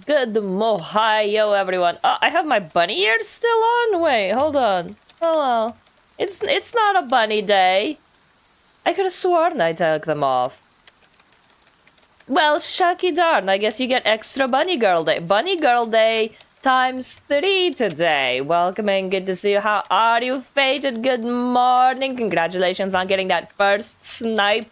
Good Mohio, everyone. Oh, I have my bunny ears still on? Wait, hold on. Hello. It's not a bunny day. I could have sworn I took them off. Well, shucky darn. I guess you get extra bunny girl day. Bunny girl day ×3 today. Welcome and good to see you. How are you, Fated? Good morning. Congratulations on getting that first snipe.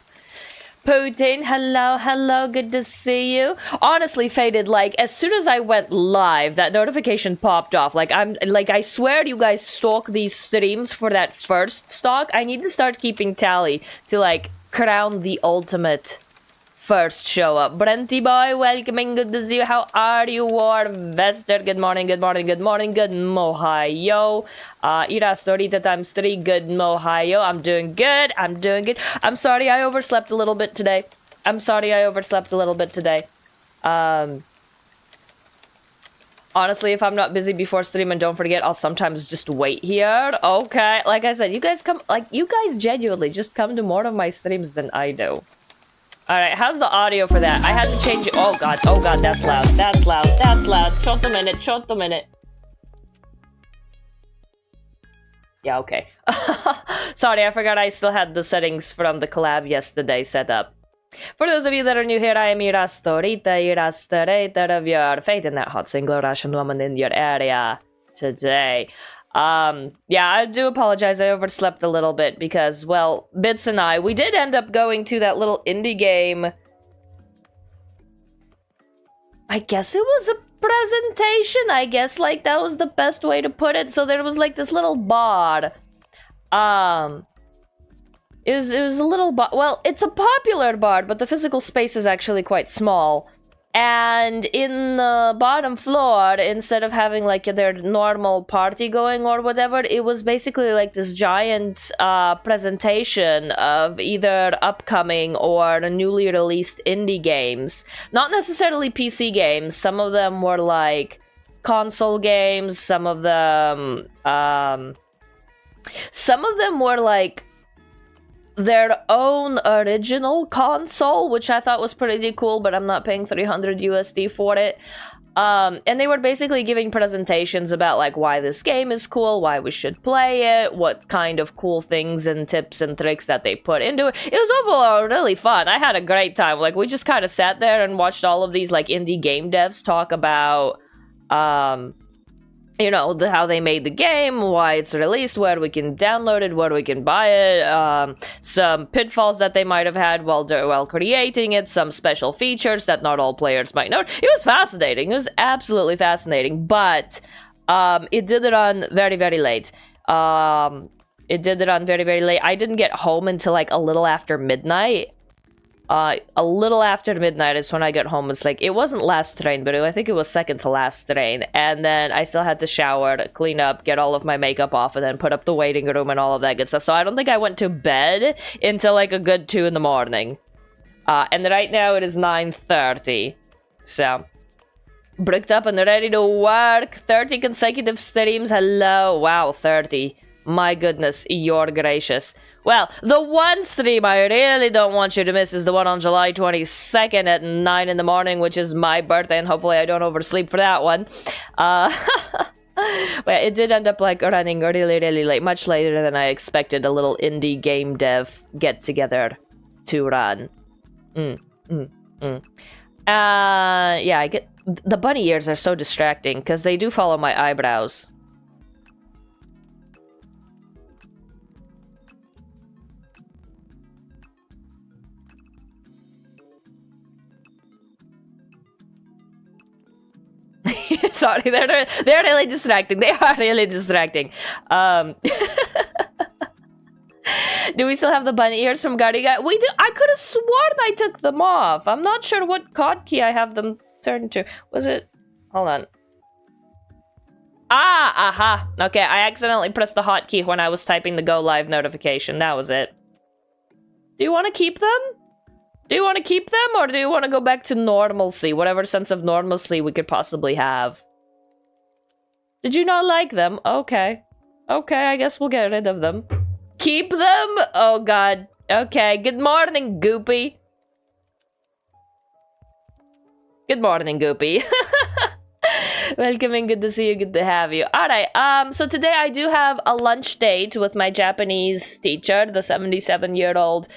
Putin, hello, hello, good to see you. Honestly, Fated, like, as soon as I went live, that notification popped off. Like, I swear you guys stalk these streams for that first stalk. I need to start keeping tally to, like, crown the ultimate first show up. Brenty boy, welcoming, good to see you. How are you, Warvester? Good morning, good morning, good morning, good Mohio. Irasto, Rita ×3, good Mohio. I'm doing good, I'm doing good. I'm sorry I overslept a little bit today. Honestly, if I'm not busy before streaming, don't forget, I'll sometimes just wait here. Okay, like I said, you guys genuinely just come to more of my streams than I do. Alright, how's the audio for that? I had to change it. Oh god, that's loud, that's loud, that's loud. Short a minute. Yeah, okay. Sorry, I forgot I still had the settings from the collab yesterday set up. For those of you that are new here, I am Irasto, Rita, Irasto of your fate in that hot single Russian woman in your area today. Yeah, I do apologize, I overslept a little bit because, well, Bits and I, we did end up going to that little indie game. I guess it was a presentation, I guess, like, that was the best way to put it. So there was, like, this little bar. It was a little bar. Well, it's a popular bar, but the physical space is actually quite small. And in the bottom floor, instead of having, like, their normal party going or whatever, it was basically, like, this giant presentation of either upcoming or newly released indie games. Not necessarily PC games. Some of them were, like, console games. Some of them were, like, their own original console, which I thought was pretty cool, but I'm not paying $300 USD for it. And they were basically giving presentations about like why this game is cool, why we should play it, what kind of cool things and tips and tricks that they put into it. It was overall really fun. I had a great time. Like, we just kind of sat there and watched all of these like indie game devs talk about you know, how they made the game, why it's released, where we can download it, where we can buy it, some pitfalls that they might have had while creating it, some special features that not all players might know. It was fascinating. It was absolutely fascinating, but it did it on very, very late. I didn't get home until like a little after midnight. A little after midnight is when I got home. It's like, it wasn't last train, but I think it was second to last train. And then I still had to shower, clean up, get all of my makeup off, and then put up the waiting room and all of that good stuff. So I don't think I went to bed until like a good 2 in the morning. And right now it is 9:30. So, bricked up and ready to work. 30 consecutive streams. Hello. Wow, 30. My goodness, you're gracious. Well, the one stream I really don't want you to miss is the one on July 22nd at 9 in the morning, which is my birthday, and hopefully I don't oversleep for that one. But it did end up like running really, really late, much later than I expected a little indie game dev get-together to run. Yeah, I get... The bunny ears are so distracting, because they do follow my eyebrows. Sorry, they're really distracting. They are really distracting. Do we still have the bunny ears from Gardiga? We do. I could have sworn I took them off. I'm not sure what hotkey I have them turned to. Was it? Hold on. Aha. Okay, I accidentally pressed the hotkey when I was typing the go live notification. That was it. Do you want to keep them? Do you want to keep them, or do you want to go back to normalcy? Whatever sense of normalcy we could possibly have. Did you not like them? Okay. Okay, I guess we'll get rid of them. Keep them? Oh, God. Okay, good morning, Goopy. Good morning, Goopy. Welcome and good to see you, good to have you. Alright, so today I do have a lunch date with my Japanese teacher, the 77-year-old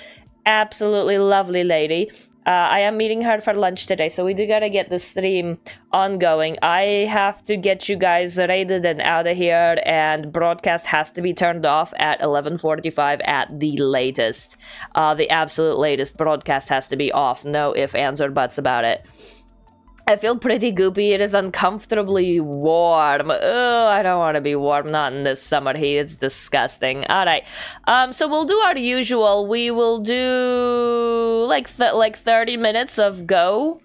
absolutely lovely lady. I am meeting her for lunch today, so we do gotta get the stream ongoing. I have to get you guys raided and out of here, and broadcast has to be turned off at 11:45 at the latest. The absolute latest. Broadcast has to be off. No ifs, ands, or buts about it. I feel pretty goopy. It is uncomfortably warm. Oh, I don't want to be warm. Not in this summer heat. It's disgusting. All right. So we'll do our usual. We will do like 30 minutes of go.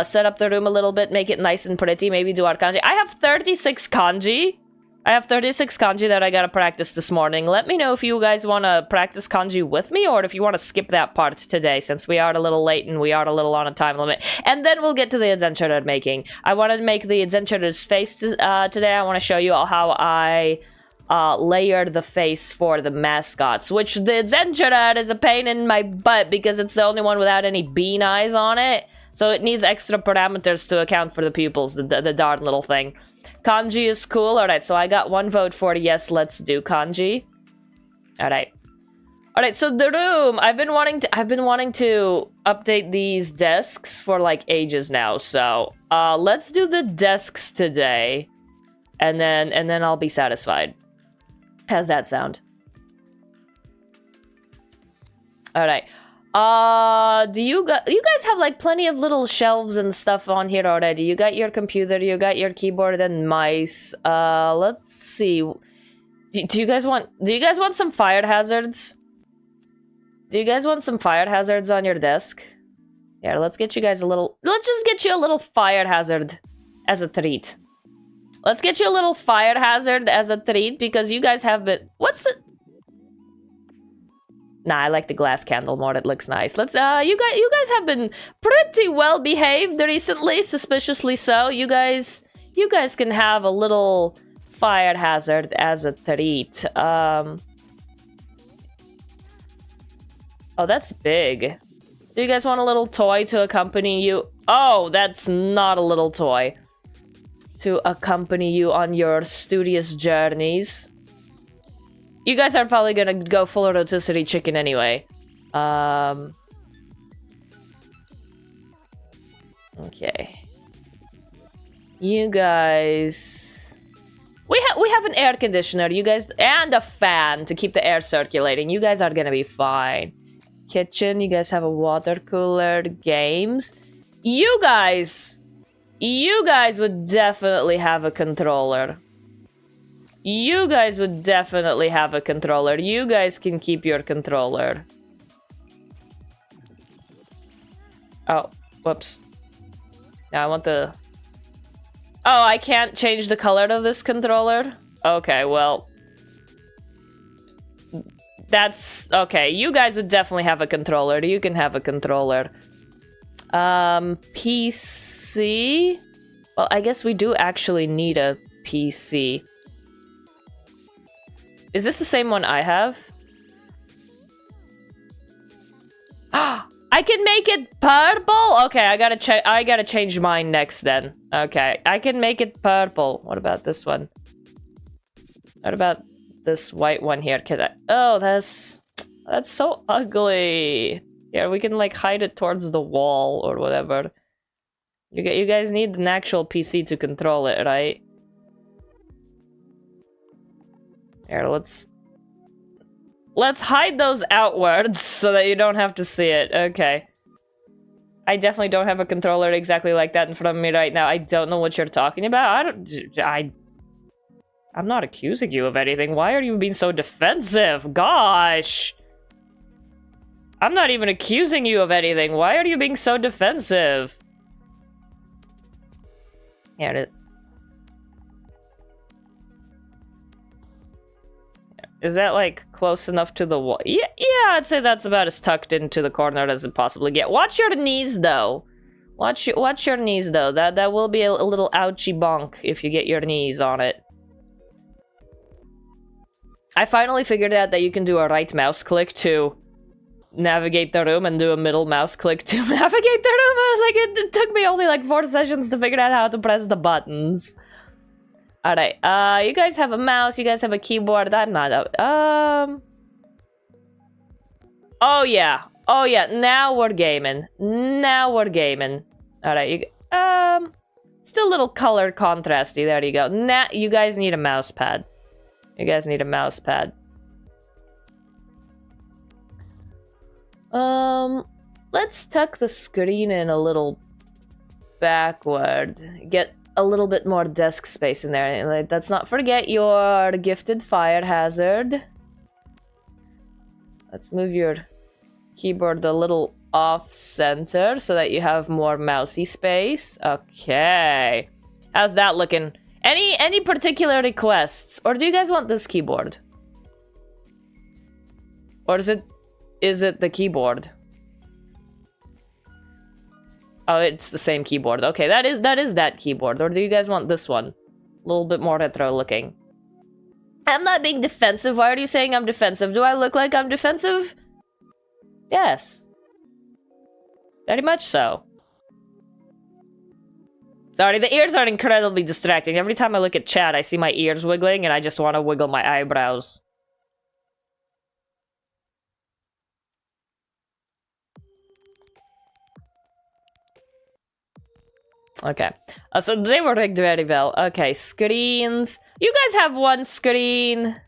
Set up the room a little bit, make it nice and pretty. Maybe do our kanji. I have 36 kanji. I have 36 kanji that I gotta practice this morning. Let me know if you guys want to practice kanji with me, or if you want to skip that part today, since we are a little late and we are a little on a time limit. And then we'll get to the Adzenturer making. I want to make the Adzenturer's face today. I want to show you how I layered the face for the mascots, which the Adzenturer is a pain in my butt because it's the only one without any bean eyes on it. So it needs extra parameters to account for the pupils, the darn little thing. Kanji is cool. Alright, so I got one vote for yes, let's do kanji. Alright. Alright, so the room, I've been wanting to update these desks for like ages now. So let's do the desks today. And then I'll be satisfied. How's that sound? Alright. Do you guys have like plenty of little shelves and stuff on here already? You got your computer, you got your keyboard and mice. Let's see. Do you guys want some fire hazards? Do you guys want some fire hazards on your desk? Yeah, let's just get you a little fire hazard as a treat. Let's get you a little fire hazard as a treat because you guys have been... What's the... Nah, I like the glass candle more. It looks nice. Let's, you guys have been pretty well behaved recently, suspiciously so. You guys can have a little fire hazard as a treat. Oh, that's big. Do you guys want a little toy to accompany you? Oh, that's not a little toy. to accompany you on your studious journeys. You guys are probably gonna go full rotisserie chicken anyway. Okay. You guys... We have an air conditioner, you guys, and a fan to keep the air circulating. You guys are gonna be fine. Kitchen, you guys have a water cooler. Games. You guys would definitely have a controller. You guys would definitely have a controller. You guys can keep your controller. Oh, whoops. Now I want the... Oh, I can't change the color of this controller? Okay, well... That's... Okay, you guys would definitely have a controller. You can have a controller. PC? Well, I guess we do actually need a PC. Is this the same one I have? I can make it purple? Okay, I gotta change mine next then. Okay, I can make it purple. What about this one? What about this white one here? Can I... Oh, that's so ugly. Yeah, we can like hide it towards the wall or whatever. You guys need an actual PC to control it, right? Here, let's hide those outwards so that you don't have to see it. Okay. I definitely don't have a controller exactly like that in front of me right now. I don't know what you're talking about. I'm not accusing you of anything. Why are you being so defensive? Gosh. I'm not even accusing you of anything. Why are you being so defensive? Here it is. Is that, like, close enough to the wall? Yeah, I'd say that's about as tucked into the corner as it possibly get. Watch your knees, though. Watch your knees, though. That will be a little ouchy bonk if you get your knees on it. I finally figured out that you can do a right mouse click to navigate the room and do a middle mouse click to navigate the room. I was like, it took me only, like, 4 sessions to figure out how to press the buttons. Alright, you guys have a mouse, you guys have a keyboard, I'm not Oh yeah, now we're gaming. Alright, still a little color contrasty, there you go. Now, you guys need a mouse pad. Let's tuck the screen in a little backward. Get a little bit more desk space in there. Let's not forget your gifted fire hazard. Let's move your keyboard a little off center so that you have more mousey space. Okay. How's that looking? Any particular requests? Or do you guys want this keyboard? Or is it the keyboard? Oh, it's the same keyboard. Okay, that is that keyboard. Or do you guys want this one? A little bit more retro looking. I'm not being defensive. Why are you saying I'm defensive? Do I look like I'm defensive? Yes. Very much so. Sorry, the ears are incredibly distracting. Every time I look at chat, I see my ears wiggling, and I just want to wiggle my eyebrows. Okay, so they were rigged very well. Okay, screens. You guys have one screen.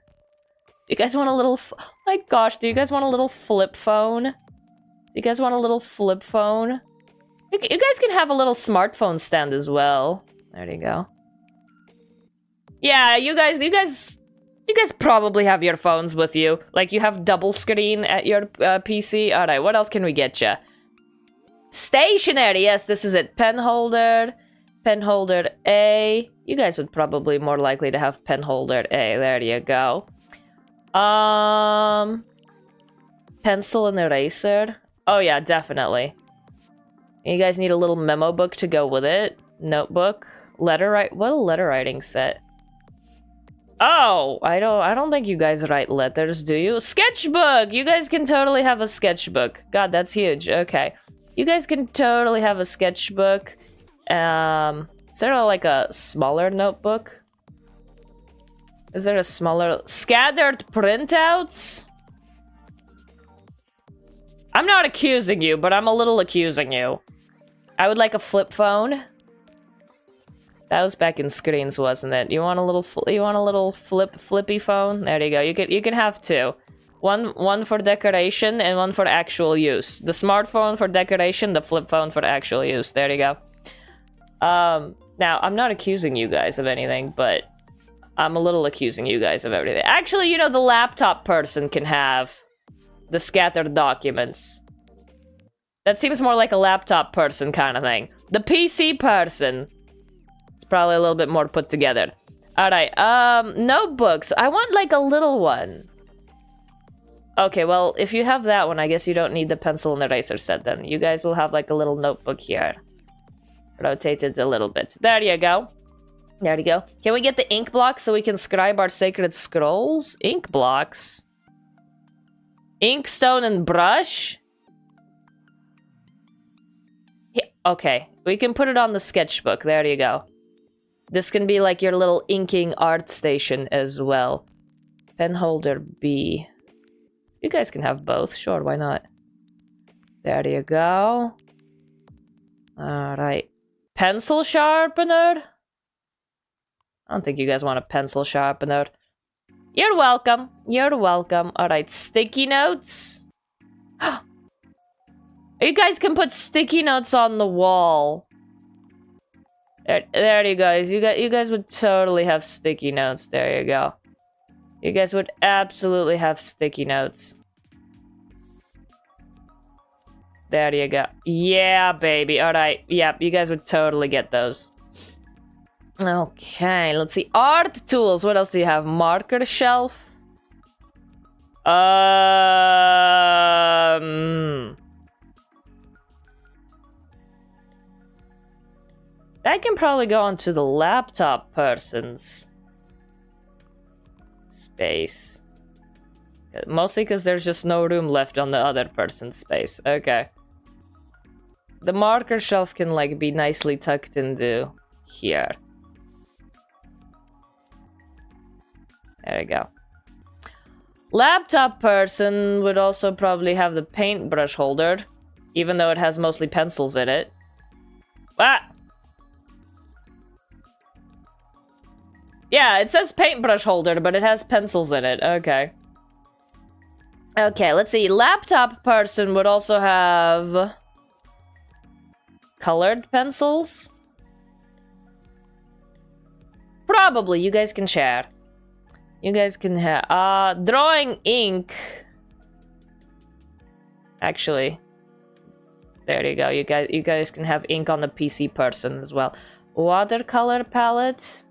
You guys want a little... Oh my gosh, do you guys want a little flip phone? You guys want a little flip phone? You guys can have a little smartphone stand as well. There you go. Yeah, you guys probably have your phones with you. Like, you have double screen at your PC. Alright, what else can we get you? Stationery, yes, this is it. Pen holder A. You guys would probably more likely to have pen holder A. There you go. Pencil and eraser. Oh yeah, definitely. You guys need a little memo book to go with it. Notebook. What a letter writing set. Oh, I don't think you guys write letters, do you? Sketchbook! You guys can totally have a sketchbook. God, that's huge. Okay. You guys can totally have a sketchbook. Is there like a smaller notebook? Is there a smaller... Scattered printouts? I'm not accusing you, but I'm a little accusing you. I would like a flip phone. That was back in screens, wasn't it? You want a little flippy phone? There you go. You can have two. One for decoration and one for actual use. The smartphone for decoration, the flip phone for actual use. There you go. Now, I'm not accusing you guys of anything, but I'm a little accusing you guys of everything. Actually, you know, the laptop person can have the scattered documents. That seems more like a laptop person kind of thing. The PC person, it's probably a little bit more put together. Alright, notebooks. I want like a little one. Okay, well, if you have that one, I guess you don't need the pencil and eraser set then. You guys will have like a little notebook here. Rotate it a little bit. There you go. There you go. Can we get the ink blocks so we can scribe our sacred scrolls? Ink blocks? Inkstone and brush? Yeah, okay, we can put it on the sketchbook. There you go. This can be like your little inking art station as well. Pen holder B. You guys can have both. Sure, why not? There you go. Alright. Pencil sharpener? I don't think you guys want a pencil sharpener. You're welcome. You're welcome. Alright, sticky notes. You guys can put sticky notes on the wall. There you guys. You guys would totally have sticky notes. There you go. You guys would absolutely have sticky notes. There you go. Yeah, baby. Alright. Yep, you guys would totally get those. Okay, let's see. Art tools. What else do you have? Marker shelf. That can probably go onto the laptop person's space. Mostly because there's just no room left on the other person's space. Okay. The marker shelf can like be nicely tucked into here. There you go. Laptop person would also probably have the paintbrush holder, even though it has mostly pencils in it. Ah! Yeah, it says paintbrush holder, but it has pencils in it. Okay. Okay, let's see. Laptop person would also have colored pencils. Probably. You guys can share. You guys can have drawing ink. Actually, there you go. You guys can have ink on the PC person as well. Watercolor palette.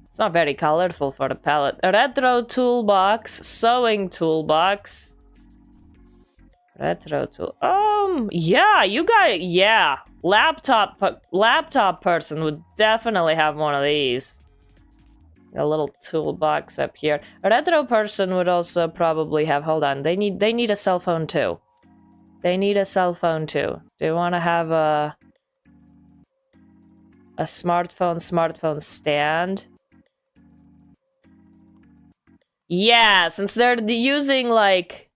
It's not very colorful for the palette. A retro toolbox, sewing toolbox. Retro tool. Yeah, you guys. Yeah, laptop person would definitely have one of these. A little toolbox up here. A retro person would also probably have. Hold on, they need a cell phone too. They need a cell phone too. They want to have a smartphone stand. Yeah, since they're using like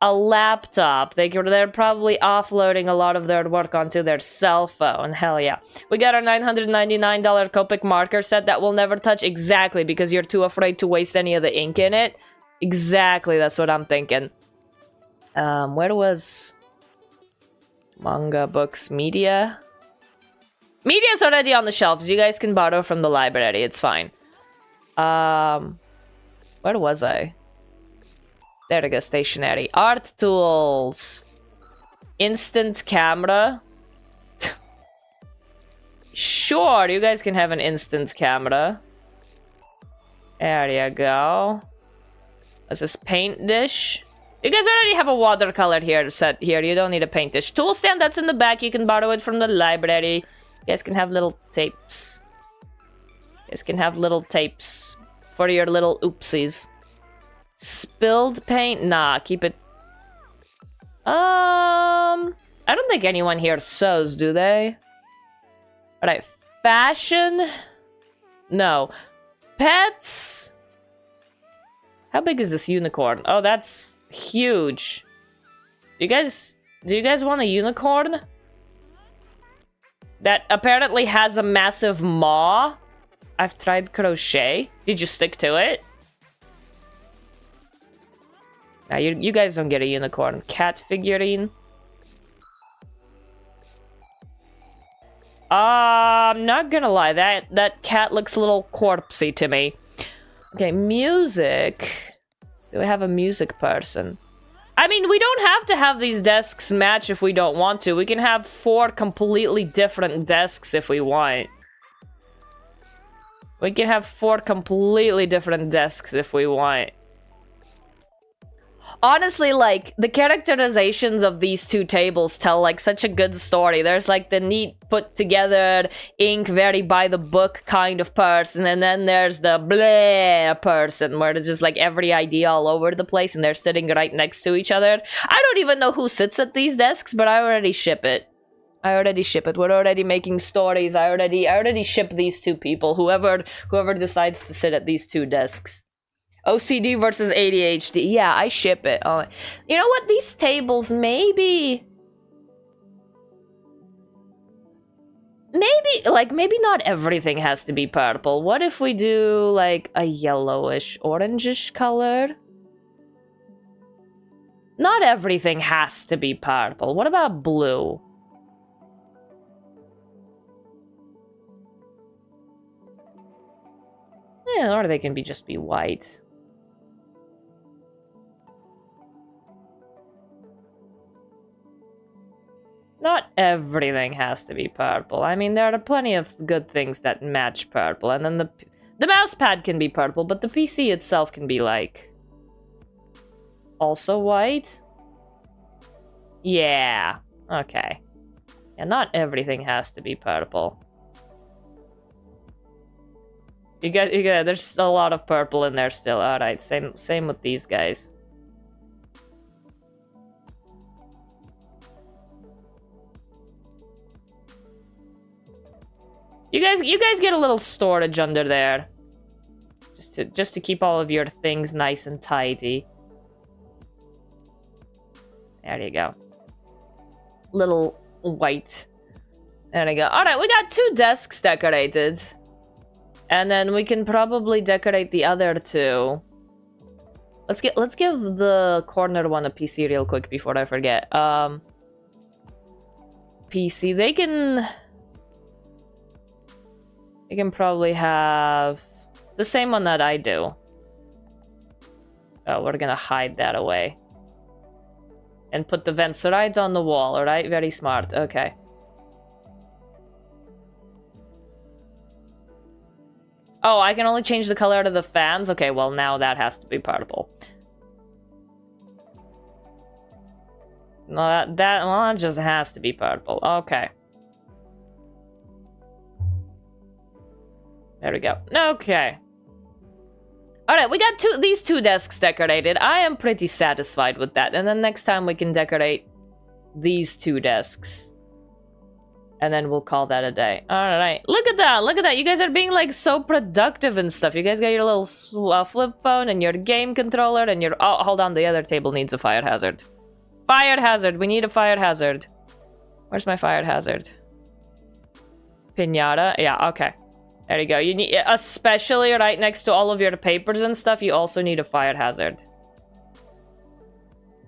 a laptop, they're probably offloading a lot of their work onto their cell phone. Hell yeah. We got our $999 Copic marker set that we'll never touch. Exactly, because you're too afraid to waste any of the ink in it. Exactly, that's what I'm thinking. Where was manga, books, media? Media's already on the shelves. You guys can borrow from the library. It's fine. Where was I? There we go, stationery. Art tools. Instant camera. Sure, you guys can have an instant camera. There you go. This is paint dish. You guys already have a watercolor here set here. You don't need a paint dish. Tool stand that's in the back. You can borrow it from the library. You guys can have little tapes. You guys can have little tapes for your little oopsies. Spilled paint? Nah, keep it. I don't think anyone here sews, do they? Alright, fashion? No. Pets? How big is this unicorn? Oh, that's huge. Do you guys want a unicorn? That apparently has a massive maw. I've tried crochet. Did you stick to it? Nah, you guys don't get a unicorn. Cat figurine. I'm not gonna lie, that cat looks a little corpsey to me. Okay, music. Do we have a music person? I mean, we don't have to have these desks match if we don't want to. We can have 4 completely different desks if we want. We can have 4 completely different desks if we want. Honestly, like, the characterizations of these 2 tables tell, like, such a good story. There's, like, the neat, put-together, ink, very by-the-book kind of person, and then there's the bleh person, where it's just, like, every idea all over the place, and they're sitting right next to each other. I don't even know who sits at these desks, but I already ship it. I already ship it. We're already making stories. I already ship these 2 people, whoever decides to sit at these 2 desks. OCD versus ADHD. Yeah, I ship it. You know what? These tables, maybe not everything has to be purple. What if we do, like, a yellowish, orangish color? Not everything has to be purple. What about blue? Yeah, or they can just be white. Not everything has to be purple. I mean, there are plenty of good things that match purple. And then the mouse pad can be purple, but the PC itself can be, like, also white? Yeah. Okay. Yeah, not everything has to be purple. You got, there's a lot of purple in there still. Alright, same with these guys. You guys get a little storage under there. Just to keep all of your things nice and tidy. There you go. Little white. There you go. Alright, we got 2 desks decorated. And then we can probably decorate the other 2. Let's give the corner one a PC real quick before I forget. PC, they can probably have the same one that I do. Oh, we're gonna hide that away. And put the vents right on the wall, alright? Very smart, okay. Oh, I can only change the color of the fans? Okay, well now that has to be purple. No, that just has to be purple. Okay. There we go. Okay. Alright, we got these 2 desks decorated. I am pretty satisfied with that. And then next time we can decorate these 2 desks. And then we'll call that a day. Alright. Look at that. Look at that. You guys are being, like, so productive and stuff. You guys got your little flip phone and your game controller and your... Oh, hold on. The other table needs a fire hazard. Fire hazard. We need a fire hazard. Where's my fire hazard? Pinata? Yeah, okay. There you go. You need, especially right next to all of your papers and stuff, you also need a fire hazard.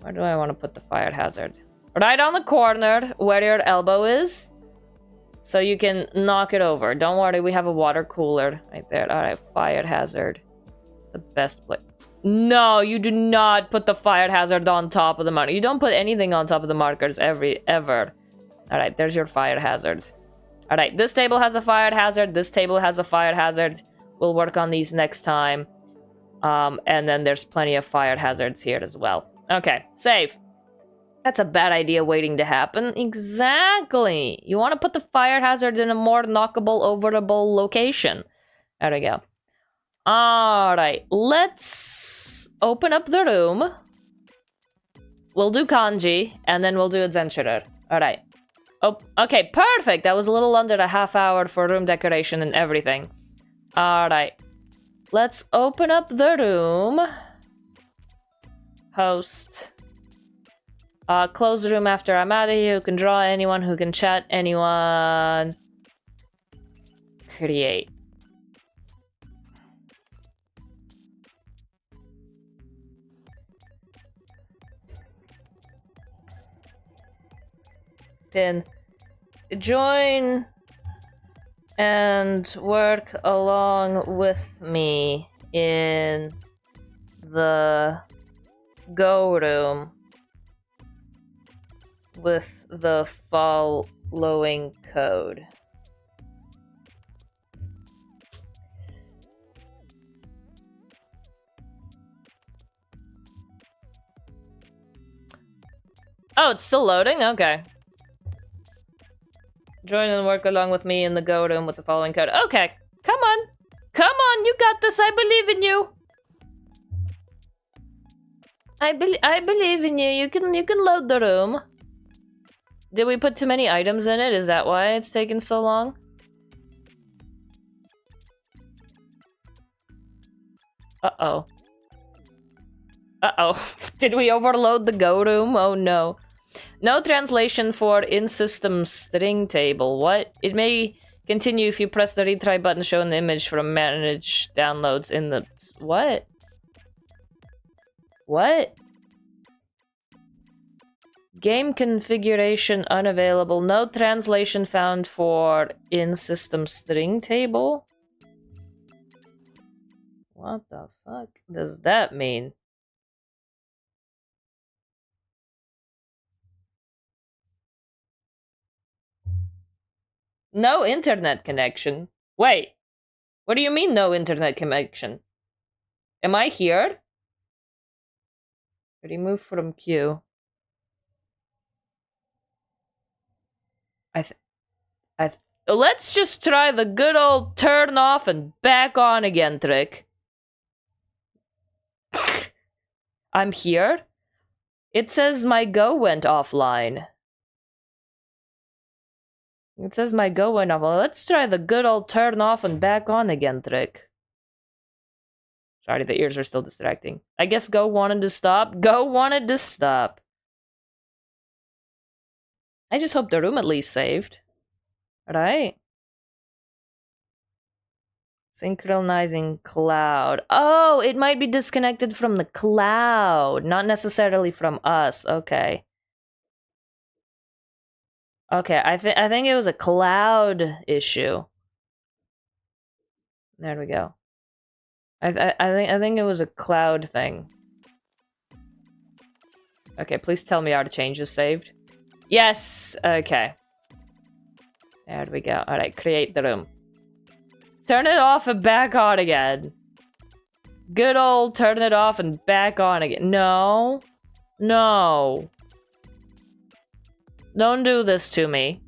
Where do I want to put the fire hazard? Right on the corner where your elbow is. So you can knock it over. Don't worry, we have a water cooler right there. Alright, fire hazard. The best place. No, you do not put the fire hazard on top of the marker. You don't put anything on top of the markers ever. Alright, there's your fire hazard. Alright, this table has a fire hazard. This table has a fire hazard. We'll work on these next time. And then there's plenty of fire hazards here as well. Okay, save. That's a bad idea waiting to happen. Exactly. You want to put the fire hazard in a more knockable, overable location. There we go. Alright, let's open up the room. We'll do kanji, and then we'll do Adzenturer. Alright. Oh, okay, perfect! That was a little under a half hour for room decoration and everything. Alright. Let's open up the room. Host. Close the room after I'm out of here. Who can draw anyone? Who can chat anyone? Create. Then join and work along with me in the Go room with the following code. Oh, it's still loading? Okay. Join and work along with me in the Go room with the following code. Okay, come on. Come on, you got this. I believe in you. I believe in you. You can load the room. Did we put too many items in it? Is that why it's taken so long? Uh-oh. Uh-oh. Did we overload the Go room? Oh no. No translation for in-system string table. What? It may continue if you press the retry button showing the image from manage downloads in the... What? What? Game configuration unavailable. No translation found for in-system string table? What the fuck does that mean? No internet connection. Wait. What do you mean no internet connection? Am I here? Remove from queue. Let's just try the good old turn off and back on again trick. I'm here? It says my Go went offline. It says my Go went offline. Let's try the good old turn off and back on again trick. Sorry, the ears are still distracting. I guess Go wanted to stop. Go wanted to stop. I just hope the room at least saved. Right? Synchronizing cloud. Oh, it might be disconnected from the cloud, not necessarily from us. Okay. Okay, I think it was a cloud issue. There we go. I think it was a cloud thing. Okay, please tell me our change is saved. Yes. Okay. There we go. All right, create the room. Turn it off and back on again. Good old turn it off and back on again. No. No. Don't do this to me.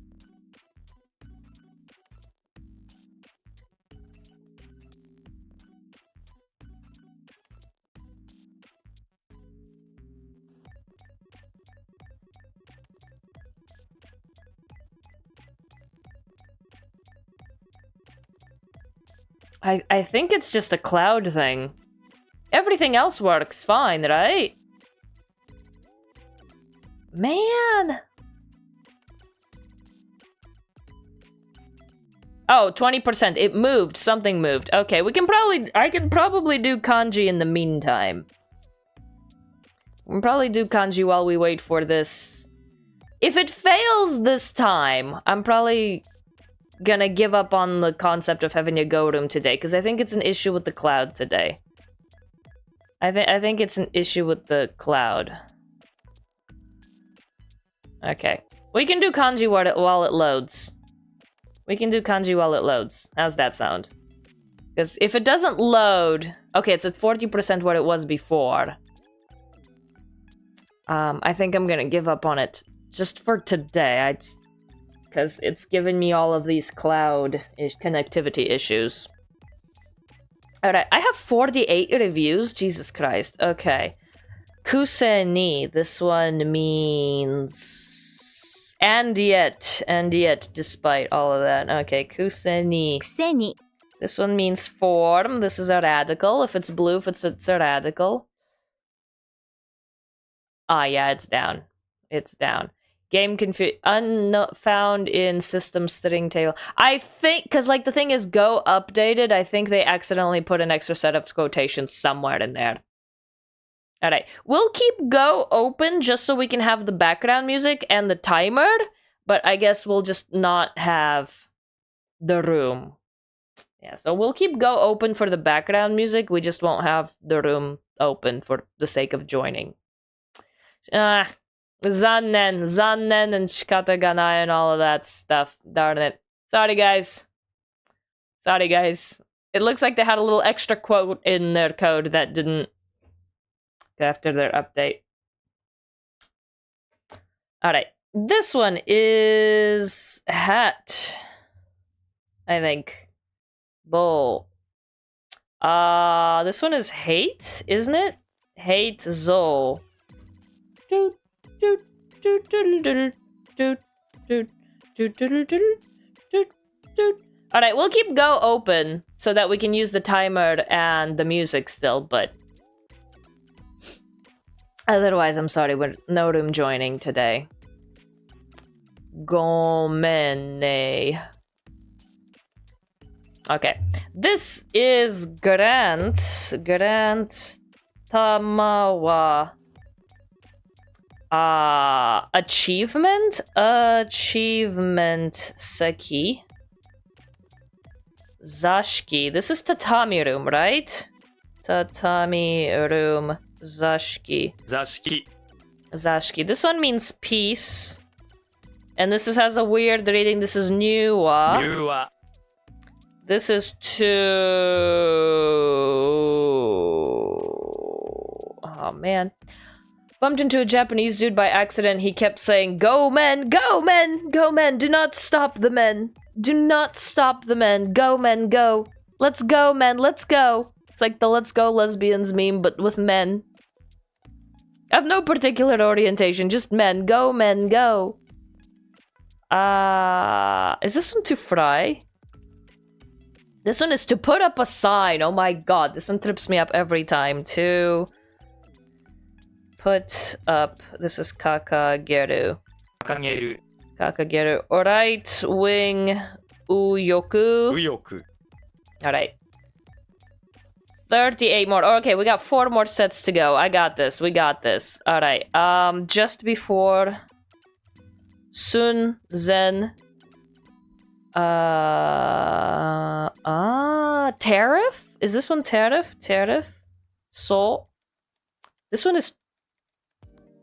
I think it's just a cloud thing. Everything else works fine, right? Man! Oh, 20%. It moved. Something moved. Okay, we can probably... I can probably do kanji in the meantime. We'll probably do kanji while we wait for this. If it fails this time, I'm probably gonna give up on the concept of having a Go room today, because I think it's an issue with the cloud today. I think it's an issue with the cloud. Okay. We can do kanji while it loads. We can do kanji while it loads. How's that sound? Because if it doesn't load... Okay, it's at 40% what it was before. I think I'm gonna give up on it just for today. Because it's given me all of these cloud connectivity issues. Alright, I have 48 reviews? Jesus Christ. Okay. Kuseni. This one means and yet, despite all of that. Okay, kuseni. くせに This one means form. This is a radical. If it's blue, it's a radical. Ah, yeah, it's down. It's down. Game found in system string table. I think, because, like, the thing is, Go updated. I think they accidentally put an extra set of quotations somewhere in there. Alright. We'll keep Go open just so we can have the background music and the timer. But I guess we'll just not have the room. Yeah, so we'll keep Go open for the background music. We just won't have the room open for the sake of joining. Zannen and shikata ga nai and all of that stuff. Darn it. Sorry, guys. Sorry, guys. It looks like they had a little extra quote in their code that didn't go after their update. Alright. This one is hat. I think. Bull. This one is hate, isn't it? Hate Zol. Alright, we'll keep Go open so that we can use the timer and the music still, but otherwise, I'm sorry, we're no room joining today. Gomene. Okay, this is Grant Tamawa. Achievement Seki. Zashki. This is tatami room, right? Tatami room. Zashki. Zashki. This one means peace. And this has a weird reading. This is Nuwa. This is to... Oh, man. Bumped into a Japanese dude by accident. He kept saying, "Go, men! Go, men! Go, men! Do not stop the men! Do not stop the men! Go, men, go! Let's go, men! Let's go!" It's like the "Let's Go Lesbians" meme, but with men. I have no particular orientation, just men. Go, men, go! Is this one to fry? This one is to put up a sign. Oh my god, this one trips me up every time. To put up. This is kakageru. Kakageru. Alright, wing uyoku. Alright. 38 more. Okay, we got 4 more sets to go. I got this. We got this. Alright. Just before Sun Zen. Tariff? Is this one tariff? Tariff? Soul? This one is...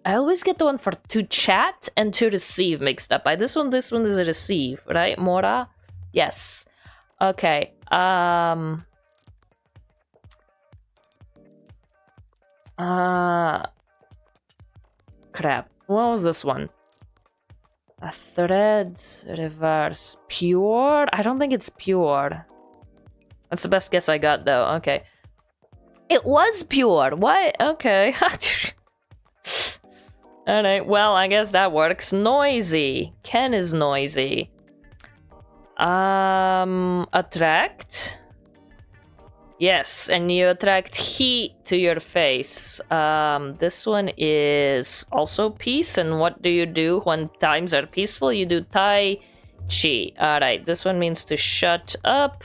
I always get the one for to chat and to receive mixed up. This one is a receive, right? Mora? Yes. Okay. Crap. What was this one? A thread reverse. Pure? I don't think it's pure. That's the best guess I got, though. Okay. It was pure. What? Okay. Alright, well, I guess that works. Noisy. Ken is noisy. Attract. Yes, and you attract heat to your face. This one is also peace, and what do you do when times are peaceful? You do Tai Chi. Alright, this one means to shut up,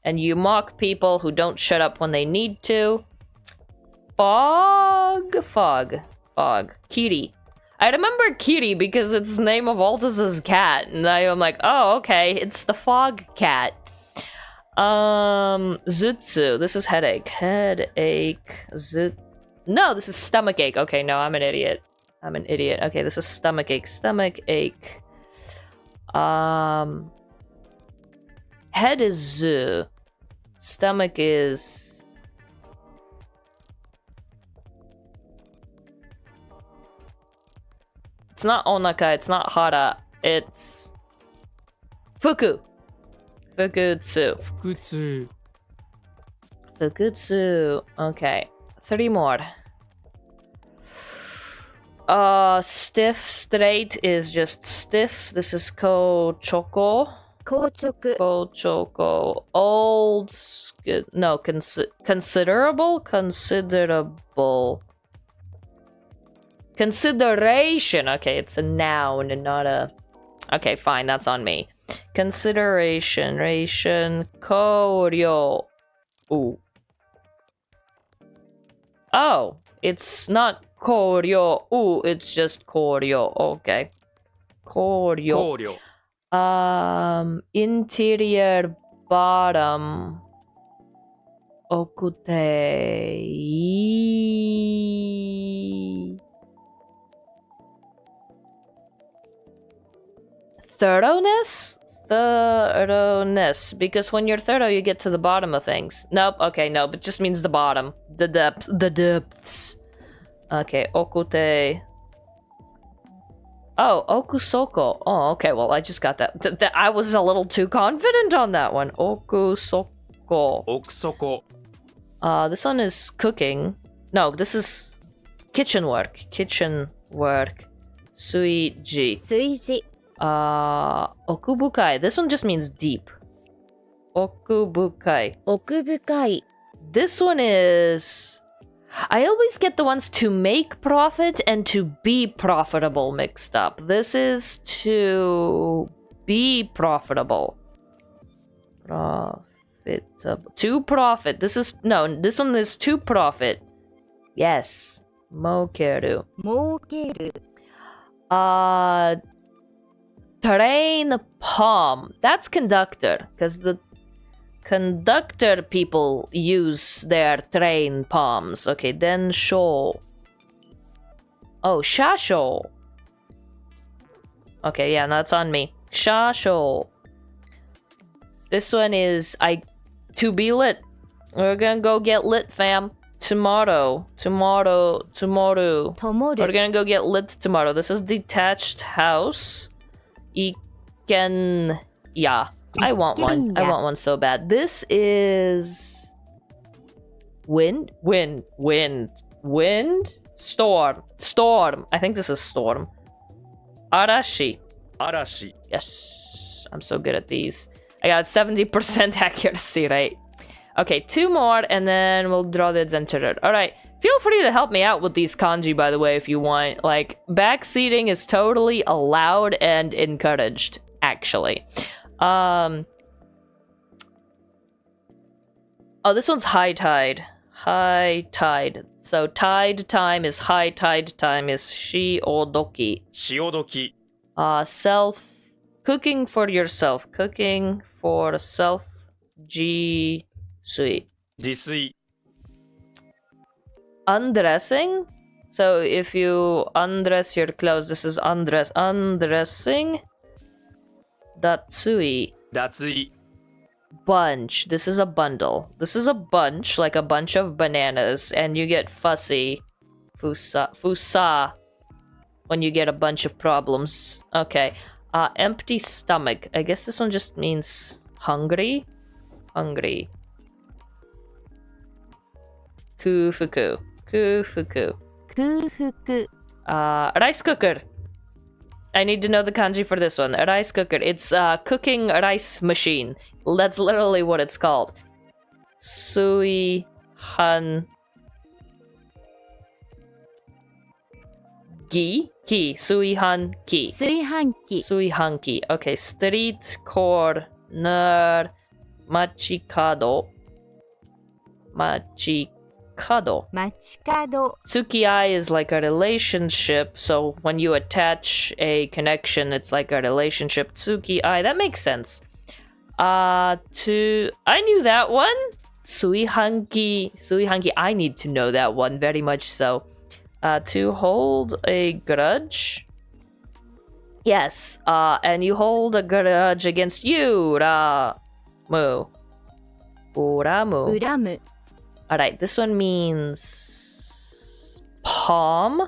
and you mock people who don't shut up when they need to. Fog. Kiri. I remember Kiri because it's the name of Altus's cat, and I'm like, oh, okay, it's the fog cat. Zutsu. This is headache. No, this is stomach ache. Okay, no, I'm an idiot. Okay, this is stomach ache. Head is Zu. Stomach is... It's not Onaka, it's not Hara, it's... Fuku. Fukutsu. Okay. 3 more. Stiff, straight is just stiff. This is ko choco. 硬直 Ko choco. Old. No, considerable? Considerable. Consideration. Okay, it's a noun and not a... Okay, fine, that's on me. Consideration. Ration. Koryo. Ooh. Oh, it's not koryo. Ooh, it's just koryo. Okay. Koryo. Interior bottom. Okute. Thoroughness? Thoroughness. Because when you're thorough, you get to the bottom of things. Nope, okay, no, it just means the bottom. The depths. The depths. Okay, okute. Oh, okusoko. Oh, okay, well, I just got that. I was a little too confident on that one. Okusoko. Okusoko. This one is cooking. No, this is kitchen work. Kitchen work. Suiji. 炊事 Okubukai. This one just means deep. Okubukai. 奥深い This one is... I always get the ones to make profit and to be profitable mixed up. This is to be profitable. Profitable. To profit. This is... No, this one is to profit. Yes. Mokeru. 儲ける Train palm. That's conductor, because the conductor people use their train palms. Okay, then show. Oh, shasho. Okay, yeah, that's on me. Shasho. This one is to be lit. We're gonna go get lit, fam. Tomorrow. 灯る We're gonna go get lit tomorrow. This is detached house. Iken. Yeah. I want one. I want one so bad. This is... Wind? Storm. I think this is storm. Arashi. Arashi. Yes. I'm so good at these. I got 70% accuracy rate. Okay, 2 more, and then we'll draw the Adzenturer. Alright, feel free to help me out with these kanji, by the way, if you want. Like, backseating is totally allowed and encouraged, actually. Oh, this one's high tide. High tide. So, tide time is high tide time is shiodoki. 潮時 Self... Cooking for yourself. Cooking for self. Sui. 自炊 Undressing. So if you undress your clothes, this is undressing. Datsui. 脱衣 Bunch. This is a bundle. This is a bunch, like a bunch of bananas, and you get fussy. Fusa. When you get a bunch of problems. Okay. Empty stomach. I guess this one just means hungry. Hungry. Kufuku. 空腹 Rice cooker. I need to know the kanji for this one. A rice cooker. It's a cooking rice machine. That's literally what it's called. Sui han gi? Ki. Sui han ki. 炊飯器 Suihanki. Okay, street corner. Machikado. Machikado. 街角 Tsukii is like a relationship, so when you attach a connection, it's like a relationship. Tsukii, that makes sense. I knew that one. Suihanki, I need to know that one very much so. To hold a grudge. Yes, and you hold a grudge against you, Uramu. 恨む Alright, this one means... palm?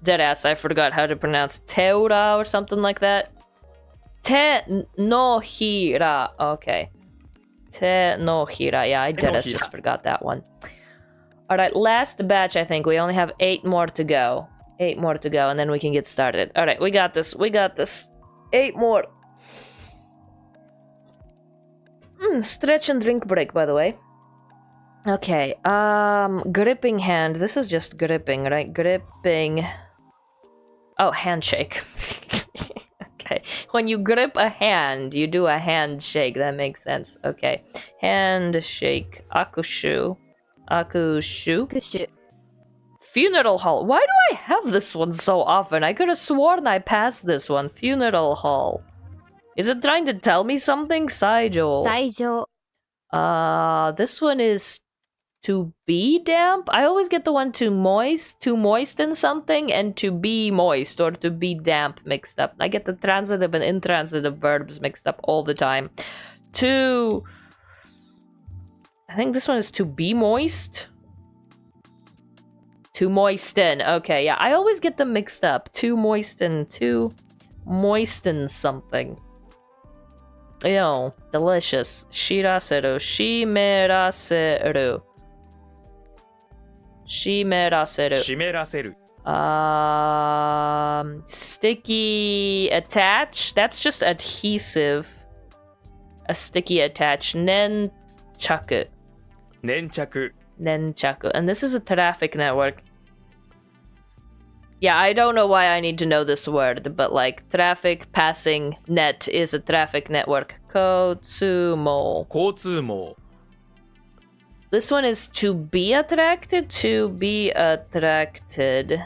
Deadass, I forgot how to pronounce Teura or something like that. Te no hira. Okay. Te no hira. Yeah, I deadass just forgot that one. Alright, last batch, I think. We only have 8 more to go. 8 more to go, and then we can get started. Alright, we got this. We got this. 8 more. Stretch and drink break, by the way. Okay, gripping hand. This is just gripping, right? Gripping. Oh, handshake. Okay. When you grip a hand, you do a handshake. That makes sense. Okay. Handshake. Akushu. Akushu. Kushu. Funeral hall. Why do I have this one so often? I could have sworn I passed this one. Funeral hall. Is it trying to tell me something? Saijo. Saijo. This one is to be damp. I always get the one to moisten something, and to be moist or to be damp mixed up. I get the transitive and intransitive verbs mixed up all the time. To... I think this one is to be moist. To moisten. Okay, yeah. I always get them mixed up. To moisten something. Ew, delicious. Shiraseru. Shimeraseru. Shimeraseru. 湿らせる Sticky attach. That's just adhesive. A sticky attach. Nenchaku. 粘着 Nenchaku. And this is a traffic network. Yeah, I don't know why I need to know this word, but like traffic passing net is a traffic network. Kotsumo. 交通網 This one is to be attracted. To be attracted.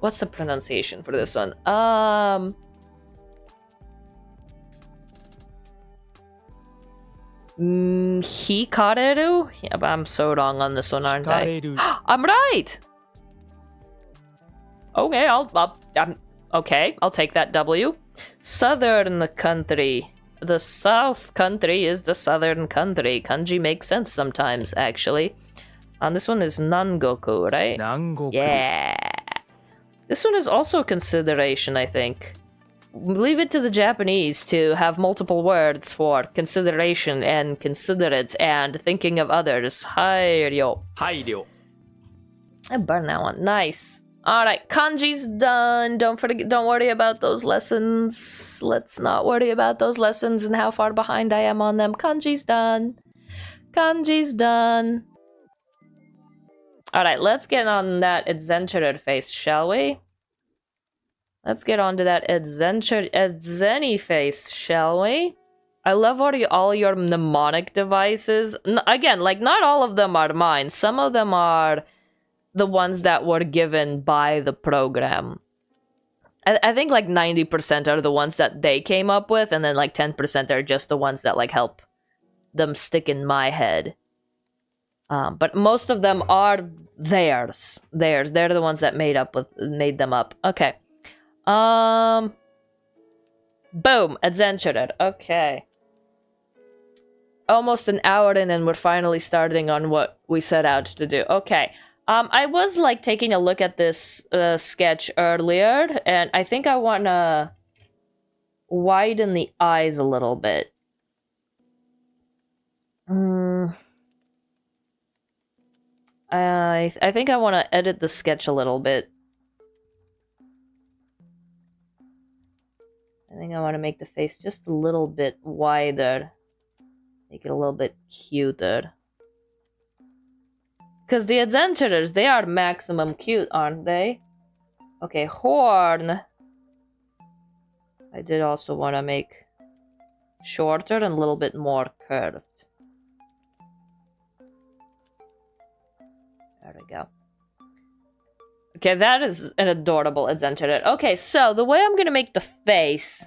What's the pronunciation for this one? Hikareru? Yeah, but I'm so wrong on this one, aren't 惹か I? れる I'm right! Okay, I'll take that W. Southern country. The south country is the southern country. Kanji makes sense sometimes, actually. And this one is Nangoku, right? 南国 Yeah. This one is also consideration, I think. Leave it to the Japanese to have multiple words for consideration and considerate and thinking of others. Hairyo. 配慮 I burned that one. Nice. Alright, kanji's done. Don't worry about those lessons. Let's not worry about those lessons and how far behind I am on them. Kanji's done. Kanji's done. Alright, let's get on that Adzenturer face, shall we? Let's get on to that Adzeni face, shall we? I love all your mnemonic devices. Again, like, not all of them are mine. Some of them are the ones that were given by the program. I think like 90% are the ones that they came up with, and then like 10% are just the ones that like help them stick in my head. But most of them are theirs. They're the ones that made them up. Okay. Boom, Adzenturer. Okay. Almost an hour in and we're finally starting on what we set out to do. Okay. I was like taking a look at this sketch earlier, and I think I want to widen the eyes a little bit. I think I want to edit the sketch a little bit. I think I want to make the face just a little bit wider. Make it a little bit cuter. Because the Adzenturers, they are maximum cute, aren't they? Okay, horn. I did also want to make shorter and a little bit more curved. There we go. Okay, that is an adorable Adzenturer. Okay, so the way I'm gonna make the face...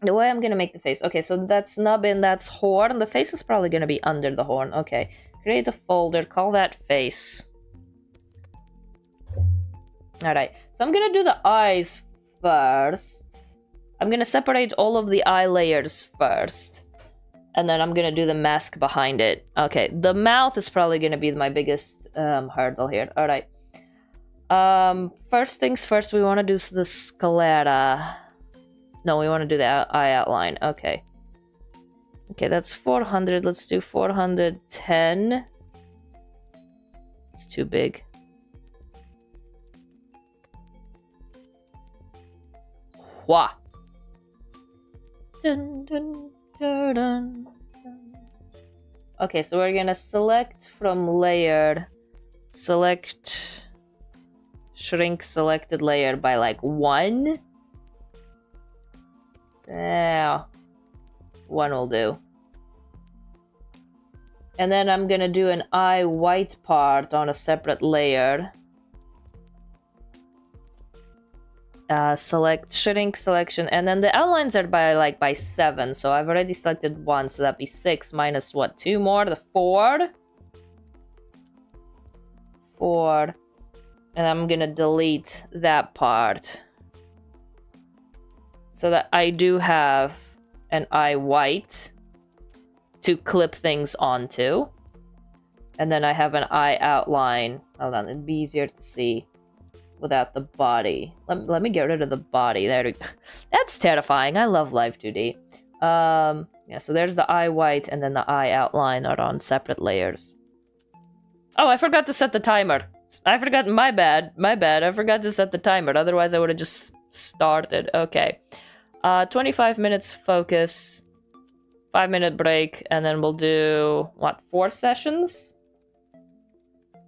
Okay, so that's nubbin, that's horn. The face is probably gonna be under the horn. Okay, create a folder, call that face. Alright, so I'm gonna do the eyes first. I'm gonna separate all of the eye layers first. And then I'm gonna do the mask behind it. Okay, the mouth is probably gonna be my biggest hurdle here. Alright. First things first, we want to do the sclera. No, we want to do the eye outline. Okay. Okay, that's 400. Let's do 410. It's too big. Wah. Dun, dun, dun, dun, dun. Okay, so we're gonna select from layer. Select. Shrink selected layer by like 1. Yeah. 1 will do. And then I'm gonna do an eye white part on a separate layer. Select shrink selection, and then the outlines are by 7, so I've already selected 1, so that'd be 6 minus what? 2 more, the 4. 4. And I'm gonna delete that part. So that I do have an eye white to clip things onto. And then I have an eye outline. Hold on, it'd be easier to see without the body. Let me get rid of the body. There we go. That's terrifying. I love Live 2D. Yeah, so there's the eye white, and then the eye outline are on separate layers. Oh, I forgot to set the timer. I forgot. My bad. I forgot to set the timer. Otherwise, I would have just started. Okay. 25 minutes focus. 5-minute break, and then we'll do, what, 4 sessions?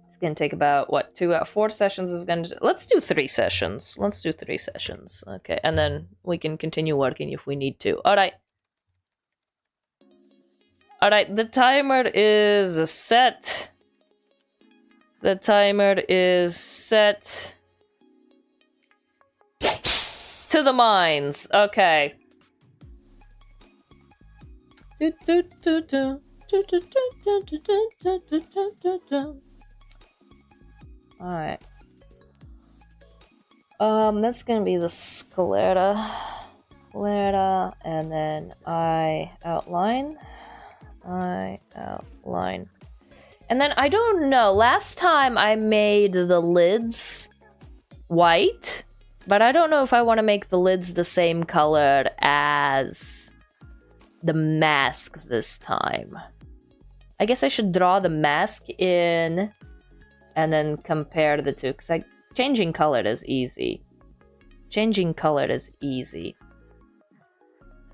It's gonna take about, what, 4 sessions is gonna... Let's do 3 sessions. Let's do 3 sessions. Okay, and then we can continue working if we need to. Alright. Alright, the timer is set. The timer is set. To the mines. Okay. Alright. That's gonna be the sclera. Sclera, and then eye outline. Eye outline. And then I don't know, last time I made the lids white, but I don't know if I want to make the lids the same color as the mask this time. I guess I should draw the mask in and then compare the two, because changing color is easy. Changing color is easy.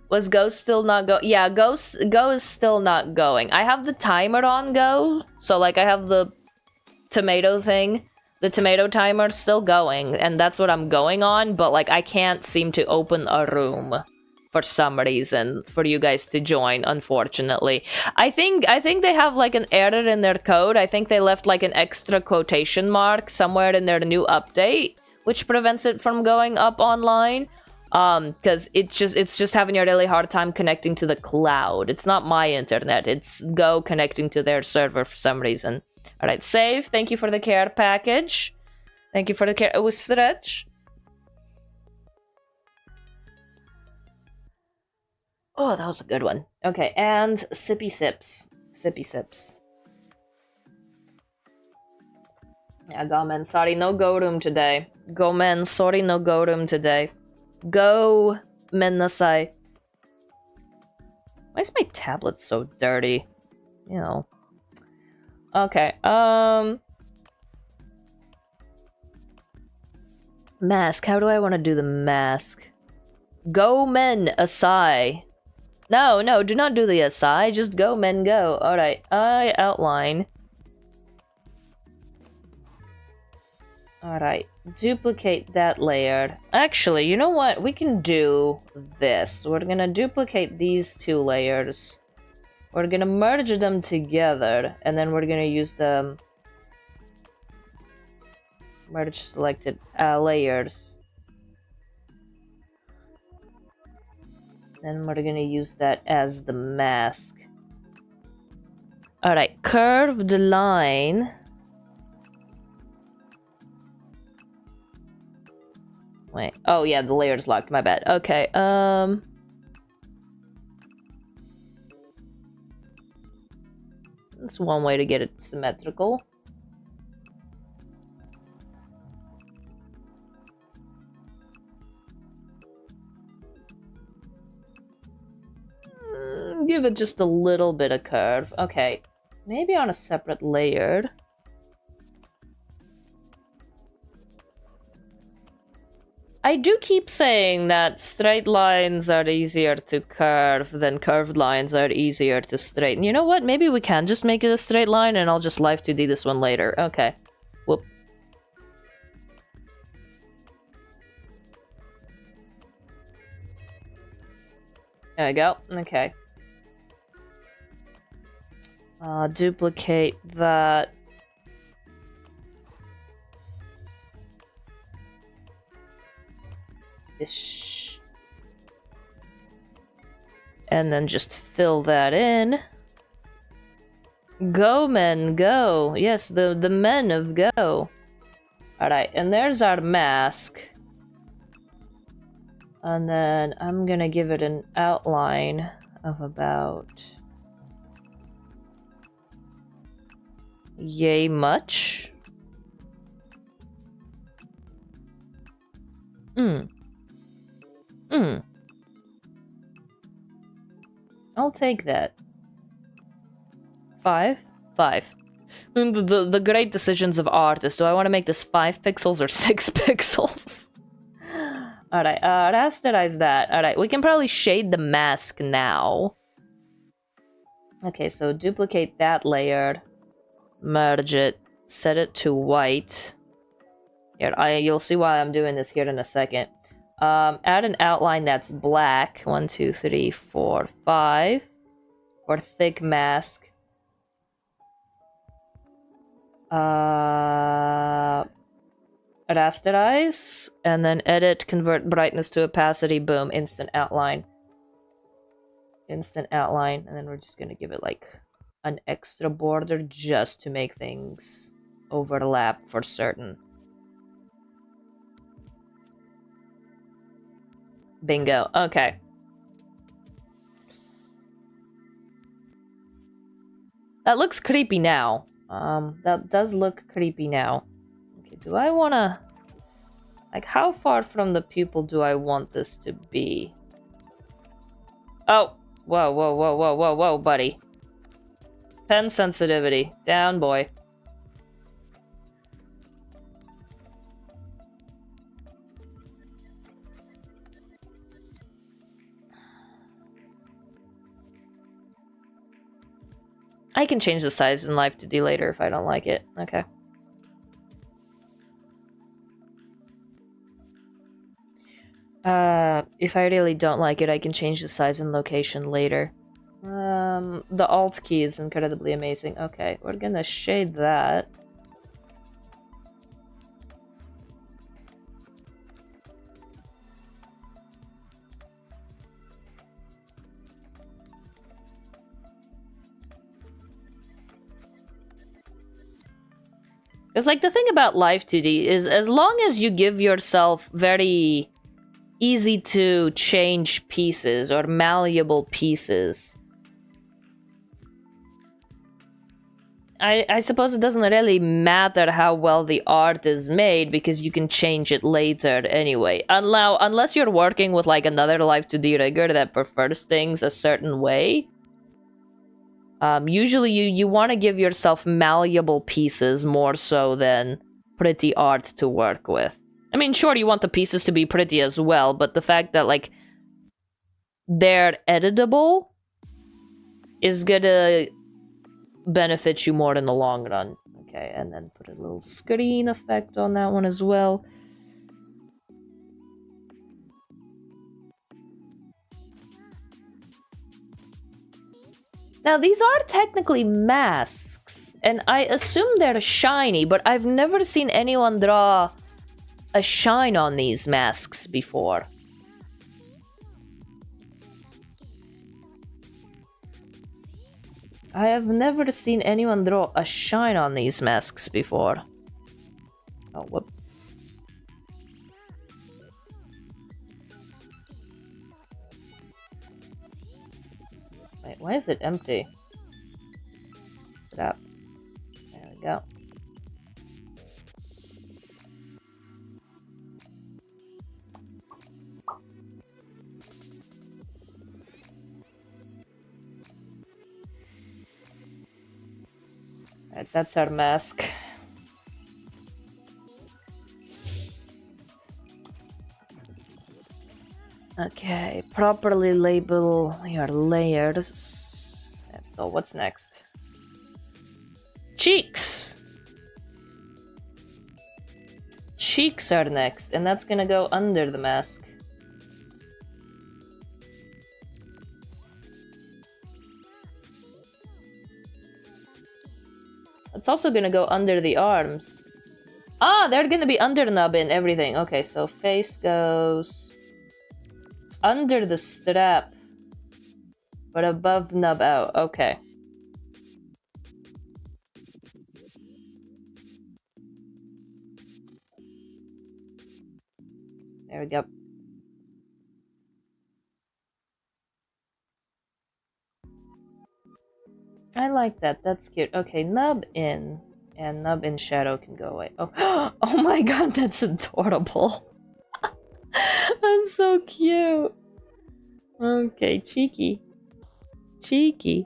Was Go still not go? Yeah, Go is still not going. I have the timer on Go, so like I have the tomato thing, the tomato timer still going, and that's what I'm going on, but like I can't seem to open a room for some reason for you guys to join, unfortunately. I think they have like an error in their code. I think they left like an extra quotation mark somewhere in their new update, which prevents it from going up online. Because it's just having a really hard time connecting to the cloud. It's not my internet, it's Go connecting to their server for some reason. Alright, save. Thank you for the care package. Thank you for the care. It was stretch. Oh, that was a good one. Okay, and sippy sips. Sippy sips. Yeah, go men, sorry, no go room today. Go men, sorry, no go room today. Go mennasai. Why is my tablet so dirty? You know. Okay, mask. How do I want to do the mask? Go men asai. No, do not do the asai. Just go men go. Alright, eye outline. Alright, duplicate that layer. Actually, you know what? We can do this. We're gonna duplicate these 2 layers. We're gonna merge them together, and then we're gonna use the merge selected layers. Then we're gonna use that as the mask. Alright, curved line. Wait. Oh, yeah, the layer's locked. My bad. Okay, that's one way to get it symmetrical. give it just a little bit of curve. Okay, maybe on a separate layer. I do keep saying that straight lines are easier to curve than curved lines are easier to straighten. You know what? Maybe we can just make it a straight line and I'll just live 2D this one later. Okay. Whoop. There we go. Okay. Duplicate that. Ish. And then just fill that in. Go, men, go. Yes, the men of go. Alright, and there's our mask. And then I'm gonna give it an outline of about... yay much. I'll take that. 5? 5. The great decisions of artists. Do I want to make this 5 pixels or 6 pixels? Alright, rasterize that. Alright, we can probably shade the mask now. Okay, so duplicate that layer. Merge it. Set it to white. Here, you'll see why I'm doing this here in a second. Add an outline that's black. 1, 2, 3, 4, 5. For thick mask. Rasterize. And then edit, convert brightness to opacity. Boom. Instant outline. Instant outline. And then we're just gonna give it like an extra border just to make things overlap for certain. Bingo. Okay. That looks creepy now. That does look creepy now. Okay, do I wanna... like, how far from the pupil do I want this to be? Oh! Whoa, whoa, whoa, whoa, whoa, whoa, buddy. Pen sensitivity. Down, boy. I can change the size in Live 2D later if I don't like it. Okay. If I really don't like it, I can change the size and location later. The Alt key is incredibly amazing. Okay, we're gonna shade that. Because, like, the thing about Live 2D is as long as you give yourself very easy to change pieces or malleable pieces, I suppose it doesn't really matter how well the art is made because you can change it later anyway. Unless you're working with, like, another Live 2D rigger that prefers things a certain way. Usually you want to give yourself malleable pieces more so than pretty art to work with. I mean, sure, you want the pieces to be pretty as well, but the fact that, like, they're editable is gonna benefit you more in the long run. Okay, and then put a little screen effect on that one as well. Now, these are technically masks, and I assume they're shiny, but I've never seen anyone draw a shine on these masks before. I have never seen anyone draw a shine on these masks before. Oh, whoop. Wait, why is it empty? Stop. There we go. Alright, that's our mask. Okay, properly label your layers. Oh, what's next? Cheeks! Cheeks are next, and that's gonna go under the mask. It's also gonna go under the arms. Ah, they're gonna be under nub and everything. Okay, so face goes under the strap, but above nub out. Okay. There we go. I like that. That's cute. Okay, nub in. And nub in shadow can go away. Oh, oh my god, that's adorable. That's so cute. Okay, cheeky. Cheeky.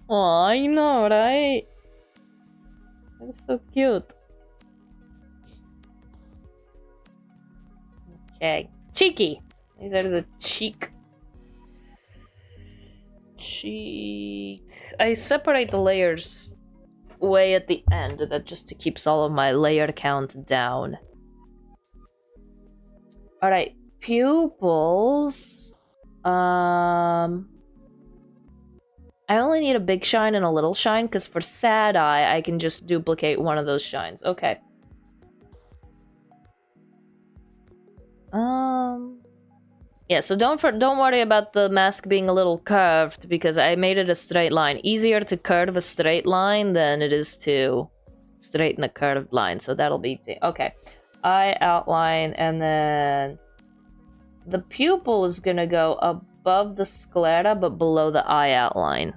Oh, I know, right? That's so cute. Okay. Cheeky! These are the cheek. I separate the layers way at the end, that just to keeps all of my layer count down. Alright, pupils. I only need a big shine and a little shine, because for sad eye, I can just duplicate one of those shines. Okay. Yeah, so don't worry about the mask being a little curved, because I made it a straight line. Easier to curve a straight line than it is to straighten a curved line, so that'll be... Okay. Eye outline, and then... The pupil is gonna go above the sclera, but below the eye outline.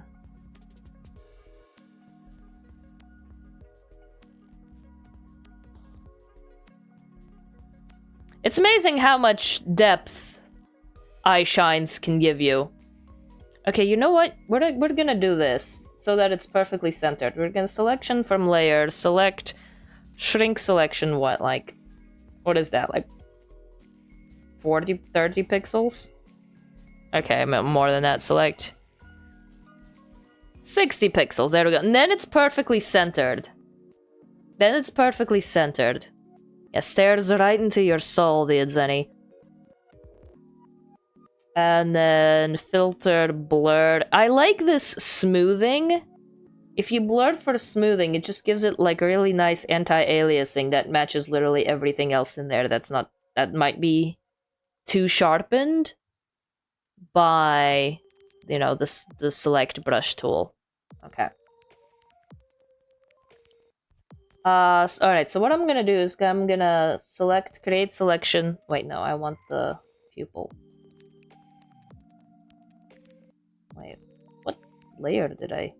It's amazing how much depth eye shines can give you. Okay, you know what? We're gonna do this so that it's perfectly centered. We're gonna selection from layers, select shrink selection, what is that, like 40, 30 pixels? Okay, I meant more than that. Select 60 pixels, there we go. And then it's perfectly centered. Then it's perfectly centered. Yeah, stares right into your soul, 𝕮𝖨𝖙. And then filtered, blurred. I like this smoothing. If you blurred for smoothing, it just gives it like really nice anti-aliasing that matches literally everything else in there. That might be too sharpened by, you know, the select brush tool. Okay. Alright, so what I'm gonna do is I'm gonna create selection. Wait, no, I want the pupil. Wait, what layer did I...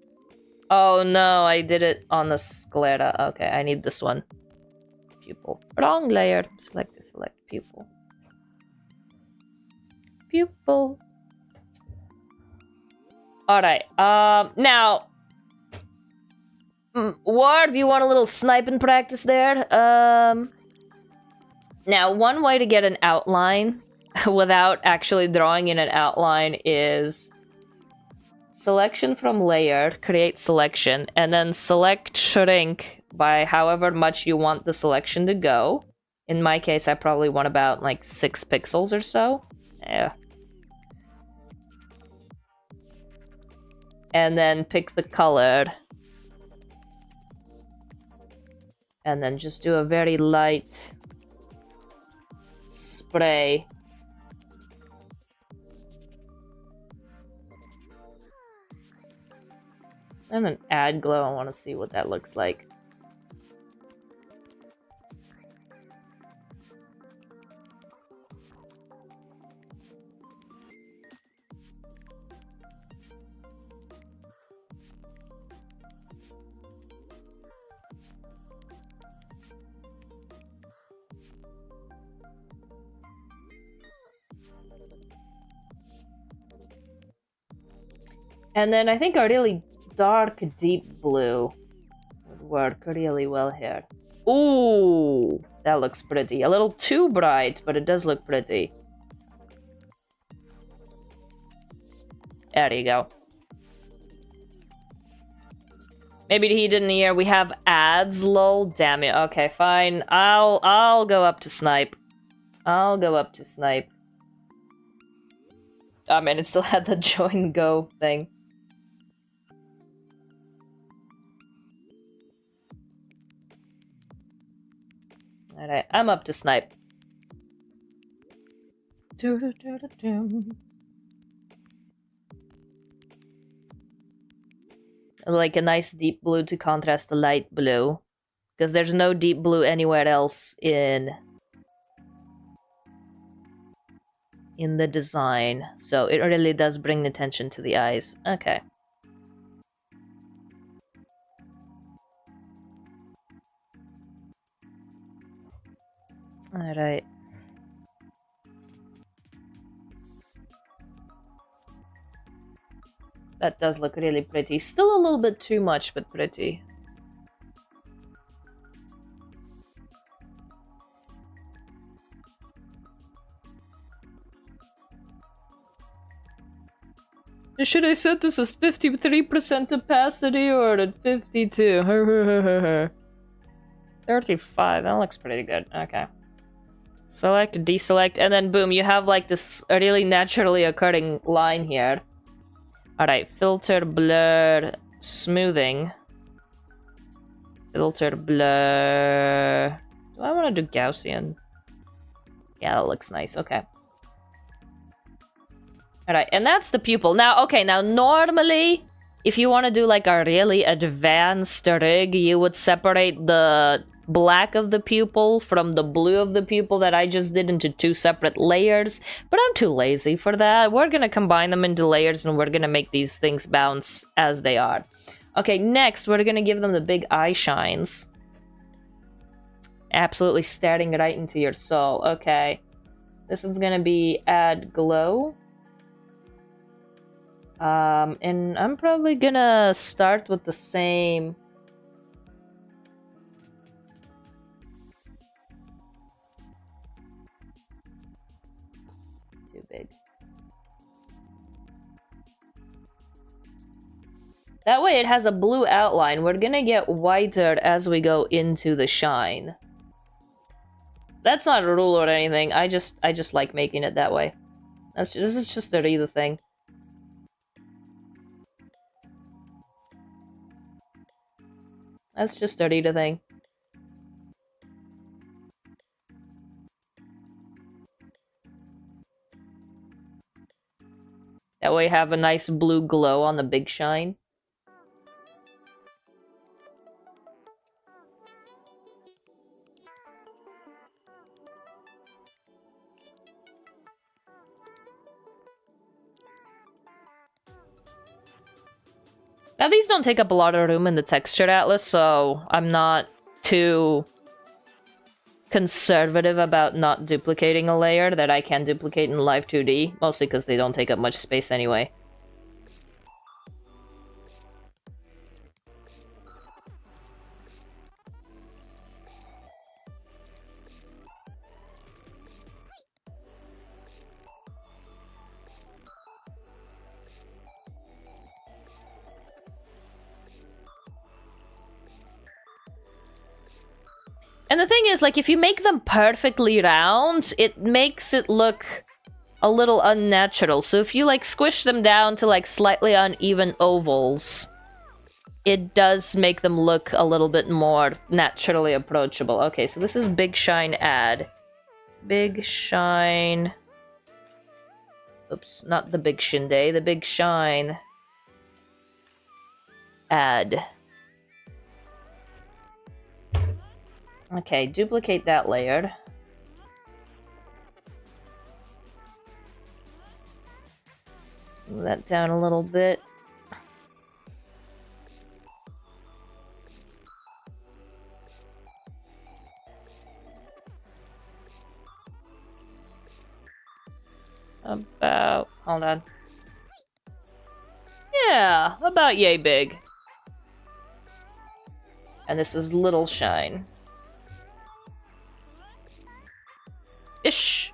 Oh no, I did it on the sclera. Okay, I need this one. Pupil. Wrong layer. Select pupil. Pupil. Alright, now... Ward, you want a little sniping practice there? Now, one way to get an outline without actually drawing in an outline is selection from layer, create selection, and then select shrink by however much you want the selection to go. In my case, I probably want about like 6 pixels or so. Yeah. And then pick the color. And then just do a very light spray. And then add glow. I want to see what that looks like. And then I think a really dark, deep blue would work really well here. Ooh, that looks pretty. A little too bright, but it does look pretty. There you go. Maybe he didn't hear we have ads, lol. Damn it. Okay, fine. I'll go up to snipe. I'll go up to snipe. Oh man, it still had the join go thing. Alright, I'm up to snipe. Like a nice deep blue to contrast the light blue. Because there's no deep blue anywhere else in the design. So it really does bring attention to the eyes. Okay. Alright. That does look really pretty. Still a little bit too much, but pretty. Should I set this as 53% opacity or at 52? 35, that looks pretty good. Okay. Select, deselect, and then boom, you have like this really naturally occurring line here. Alright, filter, blur, smoothing. Filter, blur... Do I want to do Gaussian? Yeah, that looks nice, okay. Alright, and that's the pupil. Now, okay, now normally, if you want to do like a really advanced rig, you would separate the black of the pupil from the blue of the pupil that I just did into two separate layers, but I'm too lazy for that. We're gonna combine them into layers and we're gonna make these things bounce as they are. Okay, next we're gonna give them the big eye shines. Absolutely staring right into your soul. Okay, this is gonna be add glow. And I'm probably gonna start with the same. Too big. That way it has a blue outline. We're gonna get whiter as we go into the shine. That's not a rule or anything. I just like making it that way. This is just a Rita thing. That's just a Rita thing. That way you have a nice blue glow on the big shine. Now these don't take up a lot of room in the textured atlas, so I'm not too conservative about not duplicating a layer that I can duplicate in Live 2D, mostly because they don't take up much space anyway. And the thing is, like, if you make them perfectly round, it makes it look a little unnatural. So if you, like, squish them down to, like, slightly uneven ovals, it does make them look a little bit more naturally approachable. Okay, so this is Big Shine Add. Big Shine... Oops, not the Big Shinde, the Big Shine... Add. Okay, duplicate that layer. Move that down a little bit. About... hold on. Yeah, about yay big. And this is little shine. Ish.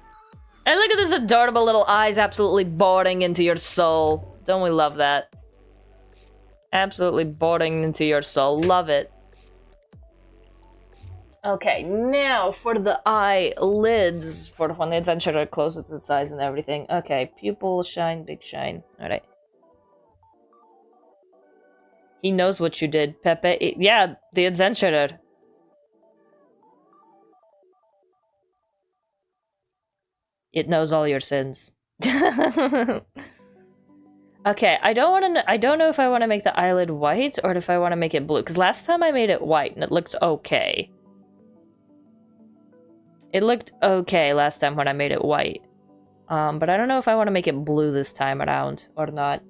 And look at this adorable little eyes absolutely boring into your soul. Don't we love that? Absolutely boring into your soul. Love it. Okay, now for the eyelids. For when the adventurer closes its eyes and everything. Okay, pupil, shine, big shine. Alright. He knows what you did, Pepe. Yeah, the adventurer. It knows all your sins. Okay, I don't know if I want to make the eyelid white or if I want to make it blue. Because last time I made it white and it looked okay. It looked okay last time when I made it white. But I don't know if I want to make it blue this time around or not.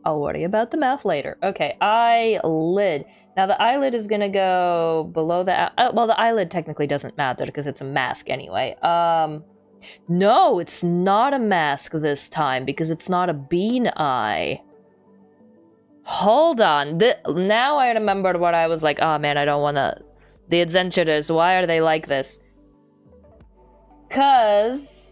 I'll worry about the mouth later. Okay, eyelid. Now the eyelid is gonna go below the... well, the eyelid technically doesn't matter because it's a mask anyway. No, it's not a mask this time because it's not a bean eye. Hold on. Now I remembered what I was like, oh man, I don't wanna... The Adzenturers, why are they like this? 'Cause...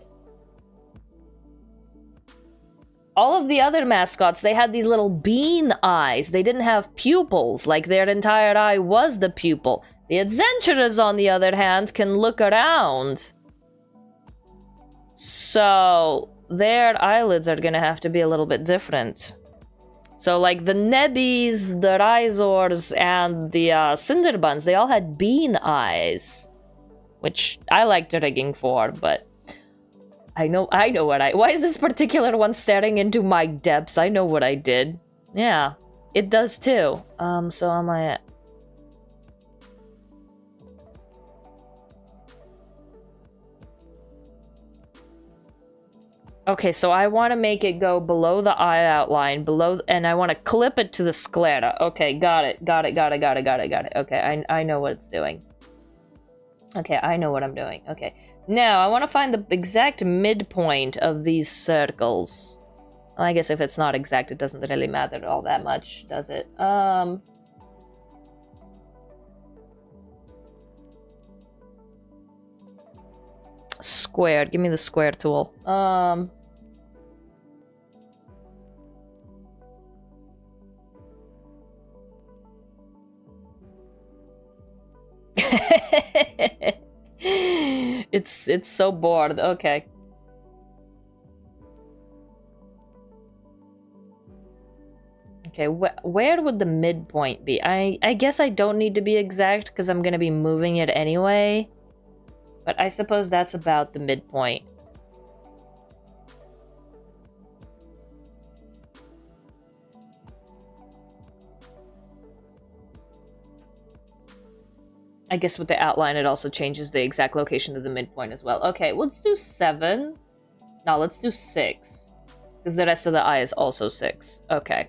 all of the other mascots, they had these little bean eyes. They didn't have pupils, like their entire eye was the pupil. The Adzenturers, on the other hand, can look around. So, their eyelids are gonna have to be a little bit different. So, like, the Nebbies, the Rizors, and the Cinderbuns, they all had bean eyes. Which I liked rigging for, but... I know what why is this particular one staring into my depths? I know what I did. Yeah, it does too. So am I... Okay, so I want to make it go below the eye outline, and I want to clip it to the sclera. Okay, got it. Okay, I know what it's doing. Okay, I know what I'm doing. Okay. Now, I want to find the exact midpoint of these circles. Well, I guess if it's not exact, it doesn't really matter all that much, does it? Square. Give me the square tool. It's so bored. Okay. Okay, where would the midpoint be? I guess I don't need to be exact because I'm gonna be moving it anyway. But I suppose that's about the midpoint. I guess with the outline, it also changes the exact location of the midpoint as well. Okay, let's do 7. No, let's do 6. Because the rest of the eye is also 6. Okay.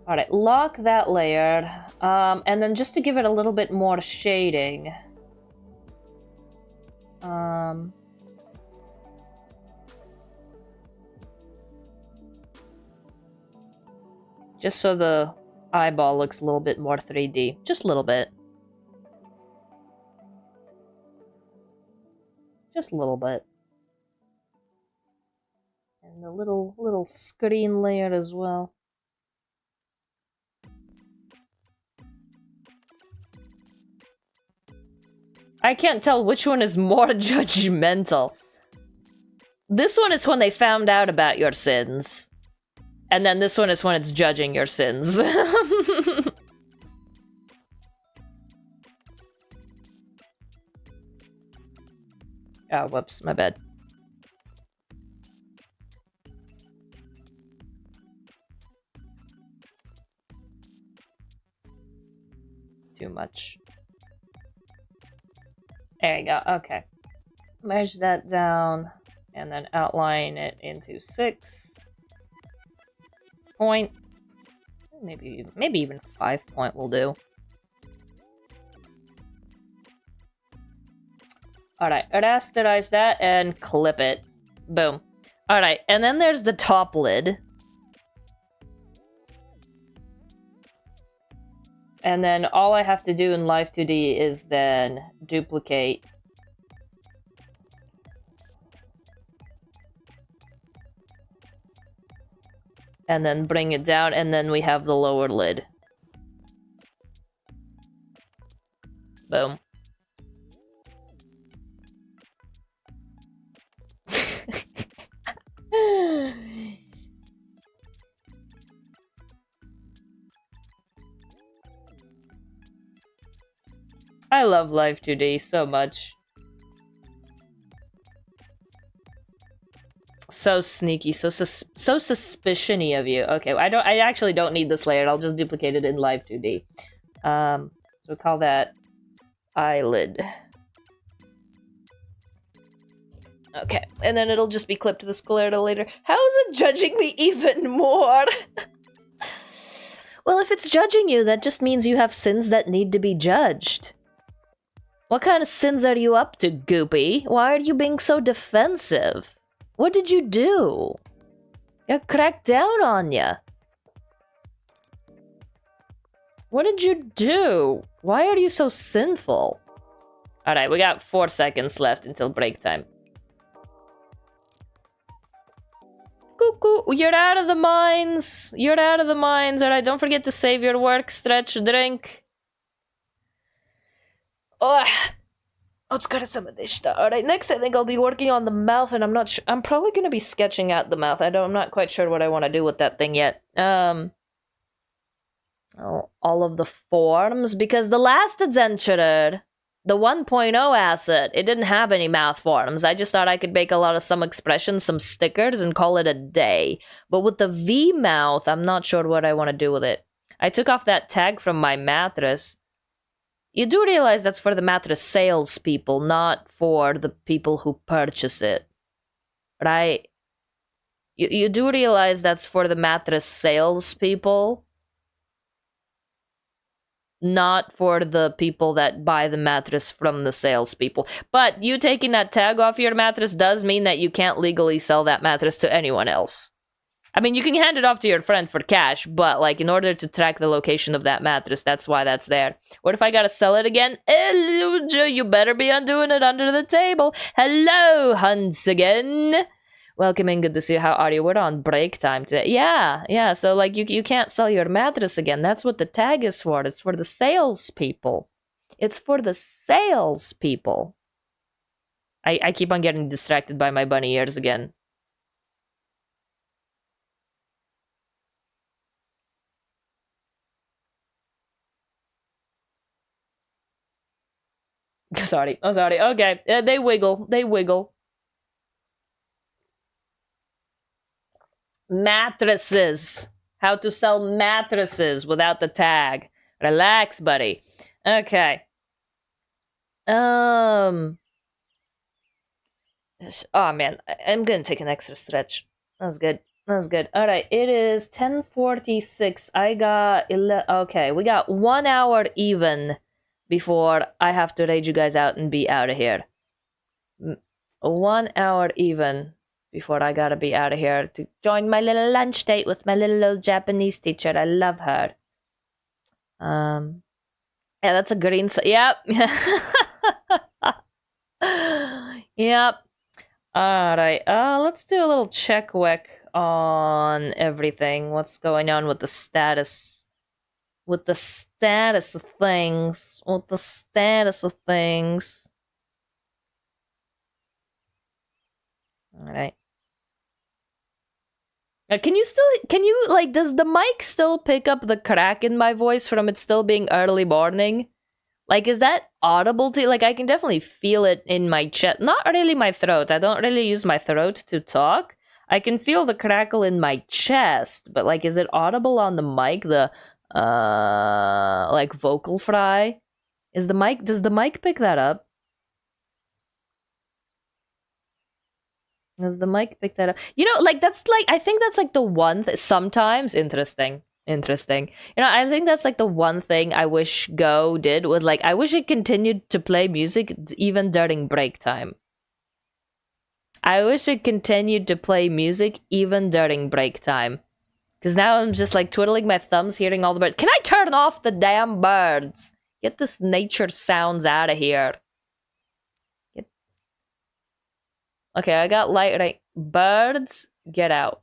Alright, lock that layer. And then just to give it a little bit more shading. Just so the eyeball looks a little bit more 3D. Just a little bit. Just a little bit. And the little screen layer as well. I can't tell which one is more judgmental. This one is when they found out about your sins. And then this one is when it's judging your sins. Oh, whoops, my bad. Too much. There you go, okay. Merge that down, and then outline it into 6 point. Maybe even 5 point will do. Alright, rasterize that and clip it. Boom. Alright, and then there's the top lid. And then all I have to do in Live 2D is then duplicate. And then bring it down, and then we have the lower lid. Boom. I love Live 2D so much. So sneaky, so suspicion-y of you. Okay, I actually don't need this layer. I'll just duplicate it in Live 2D. So we'll call that eyelid. Okay, and then it'll just be clipped to the sclera later. How is it judging me even more? Well, if it's judging you, that just means you have sins that need to be judged. What kind of sins are you up to, Goopy? Why are you being so defensive? What did you do? I cracked down on ya. What did you do? Why are you so sinful? Alright, we got 4 seconds left until break time. Cuckoo, you're out of the mines. You're out of the mines. Alright, don't forget to save your work, stretch, drink. Oh, alright, next I think I'll be working on the mouth, and I'm not sure. I'm probably gonna be sketching out the mouth. I'm not quite sure what I want to do with that thing yet. All of the forms, because the last Adzenturer, the 1.0 asset, it didn't have any mouth forms. I just thought I could make a lot of some expressions, some stickers, and call it a day. But with the V mouth, I'm not sure what I want to do with it. I took off that tag from my mattress. You do realize that's for the mattress salespeople, not for the people who purchase it, right? You do realize that's for the mattress salespeople, not for the people that buy the mattress from the salespeople. But you taking that tag off your mattress does mean that you can't legally sell that mattress to anyone else. I mean, you can hand it off to your friend for cash, but, like, in order to track the location of that mattress, that's why that's there. What if I gotta sell it again? You better be undoing it under the table. Hello, Hunts again. Welcome in, good to see you. How are you? We're on break time today. Yeah, so, like, you can't sell your mattress again. That's what the tag is for. It's for the salespeople. It's for the salespeople. I keep on getting distracted by my bunny ears again. Sorry. Oh, sorry. Okay. They wiggle. They wiggle. Mattresses. How to sell mattresses without the tag. Relax, buddy. Okay. Oh, man. I'm gonna take an extra stretch. That's good. That's good. Alright, it is 10:46. I got... Okay, we got 1 hour even before I have to raid you guys out and be out of here. 1 hour even before I gotta be out of here to join my little lunch date with my little old Japanese teacher. I love her. Yeah, that's a green... Yep. Yep. Alright, let's do a little check-weck on everything. What's going on with the status? With the status of things. With the status of things. Alright. Can you, like, does the mic still pick up the crack in my voice from it still being early morning? Like, is that audible to you? Like, I can definitely feel it in my chest. Not really my throat. I don't really use my throat to talk. I can feel the crackle in my chest. But, like, is it audible on the mic? The, like, vocal fry? Does the mic pick that up? Does the mic pick that up? You know, like, that's, like, I think that's, like, the one that sometimes... Interesting. Interesting. You know, I think that's like the one thing I wish Go did was like I wish it continued to play music even during break time. I wish it continued to play music even during break time. Because now I'm just like twiddling my thumbs hearing all the birds. Can I turn off the damn birds? Get this nature sounds out of here. Okay, I got light right. Birds, get out.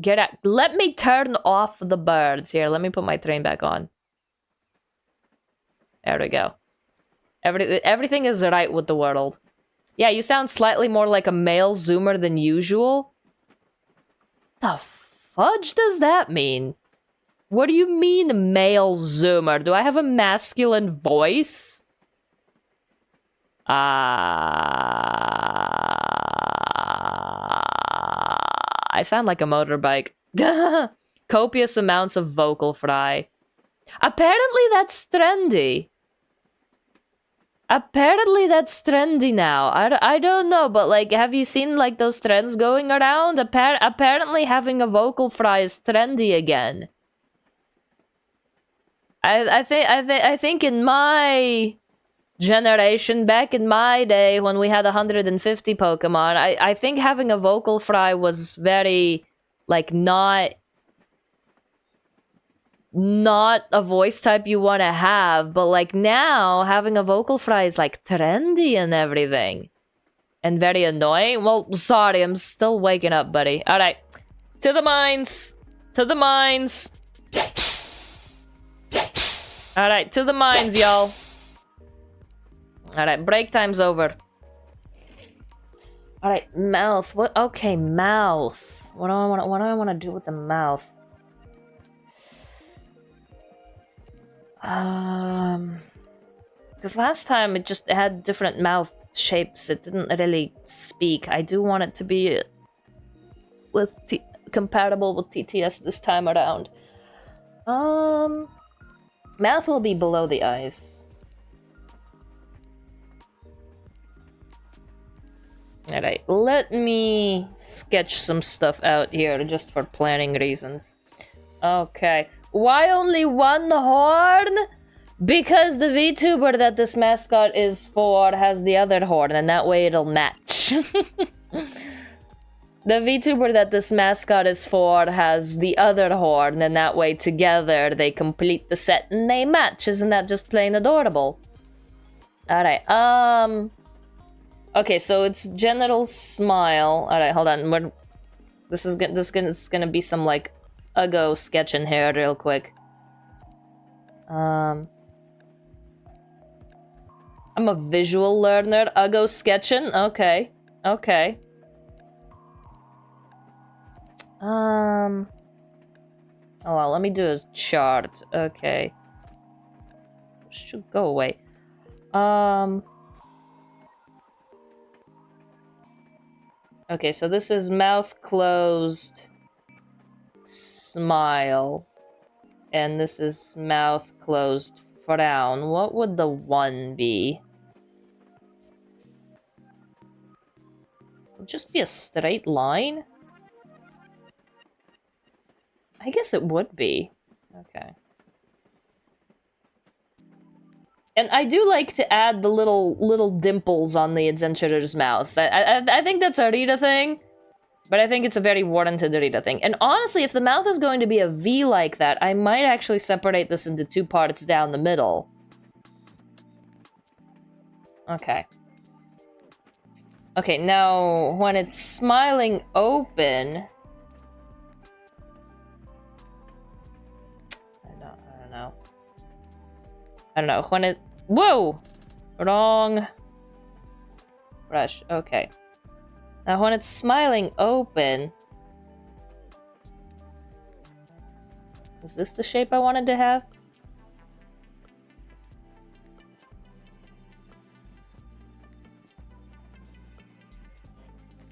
Get out. Let me turn off the birds. Here, let me put my train back on. There we go. Everything is right with the world. Yeah, you sound slightly more like a male zoomer than usual. The fudge does that mean? What do you mean, male zoomer? Do I have a masculine voice? I sound like a motorbike. Copious amounts of vocal fry. Apparently that's trendy. Apparently that's trendy now. I don't know, but like, have you seen like those trends going around? Apparently having a vocal fry is trendy again. I think in my generation, back in my day when we had 150 Pokemon, I think having a vocal fry was very like not a voice type you want to have, but like now having a vocal fry is like trendy and everything and very annoying. Well, sorry, I'm still waking up, buddy. All right, to the mines, to the mines. All right, to the mines, y'all. All right, break time's over. All right, mouth. What? Okay, mouth. What do I want to do with the mouth? Because last time it just had different mouth shapes. It didn't really speak. I do want it to be with compatible with TTS this time around. Mouth will be below the eyes. Alright, let me sketch some stuff out here just for planning reasons. Okay. Why only one horn? Because the VTuber that this mascot is for has the other horn, and that way it'll match. The VTuber that this mascot is for has the other horn, and that way together they complete the set and they match. Isn't that just plain adorable? Alright, okay, so it's general smile. Alright, hold on. This is gonna be some, like, Uggo sketch in here real quick. I'm a visual learner. Uggo sketching? Okay. Okay. Oh well, let me do a chart. Okay. Should go away. Okay, so this is mouth closed, smile, and this is mouth closed, frown. What would the one be? It'll just be a straight line? I guess it would be. Okay. And I do like to add the little dimples on the Adzenturers' mouths. I think that's a Rita thing, but I think it's a very warranted Rita thing. And honestly, if the mouth is going to be a V like that, I might actually separate this into two parts down the middle. Okay. Okay, now when it's smiling open... I don't know, when it... Whoa! Wrong. Brush, okay. Now when it's smiling open... Is this the shape I wanted to have?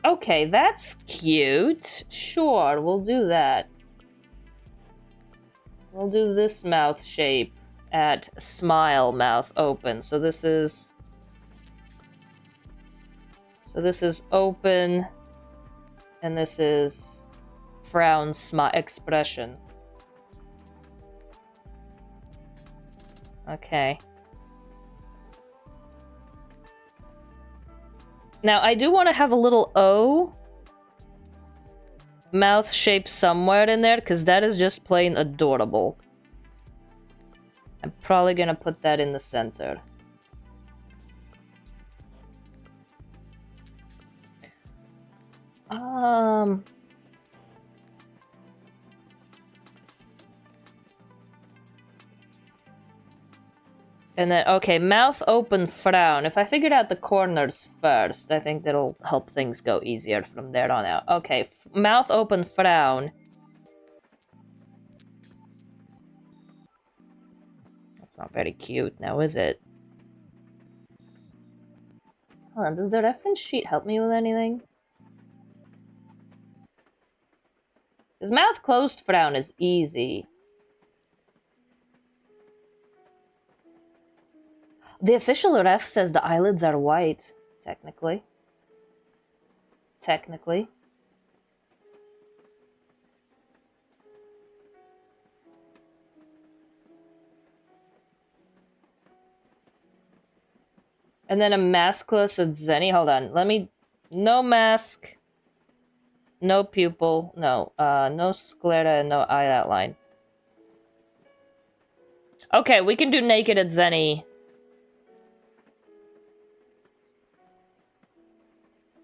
Okay, that's cute. Sure, we'll do that. We'll do this mouth shape. At smile mouth open. So this is open, and this is frown smile expression. Okay. Now, I do want to have a little O mouth shape somewhere in there, because that is just plain adorable. I'm probably gonna put that in the center. And then, okay, mouth open, frown. If I figured out the corners first, I think that'll help things go easier from there on out. Okay, mouth open, frown. That's not very cute now, is it? Hold on, does the reference sheet help me with anything? His mouth closed frown is easy. The official ref says the eyelids are white, technically. Technically. And then a maskless Adzeni. Hold on, let me... No mask. No pupil. No. No sclera and no eye outline. Okay, we can do naked Adzeni.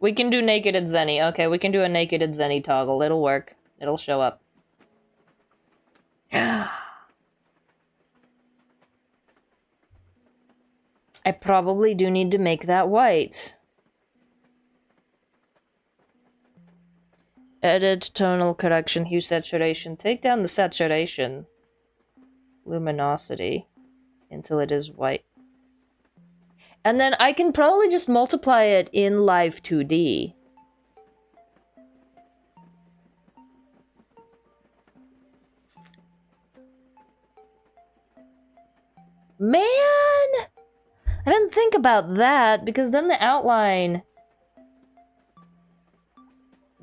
We can do naked Adzeni. Okay, we can do a naked Adzeni toggle. It'll work. It'll show up. I probably do need to make that white. Edit tonal correction, hue saturation. Take down the saturation. Luminosity. Until it is white. And then I can probably just multiply it in live 2D. Man! I didn't think about that, because then the outline...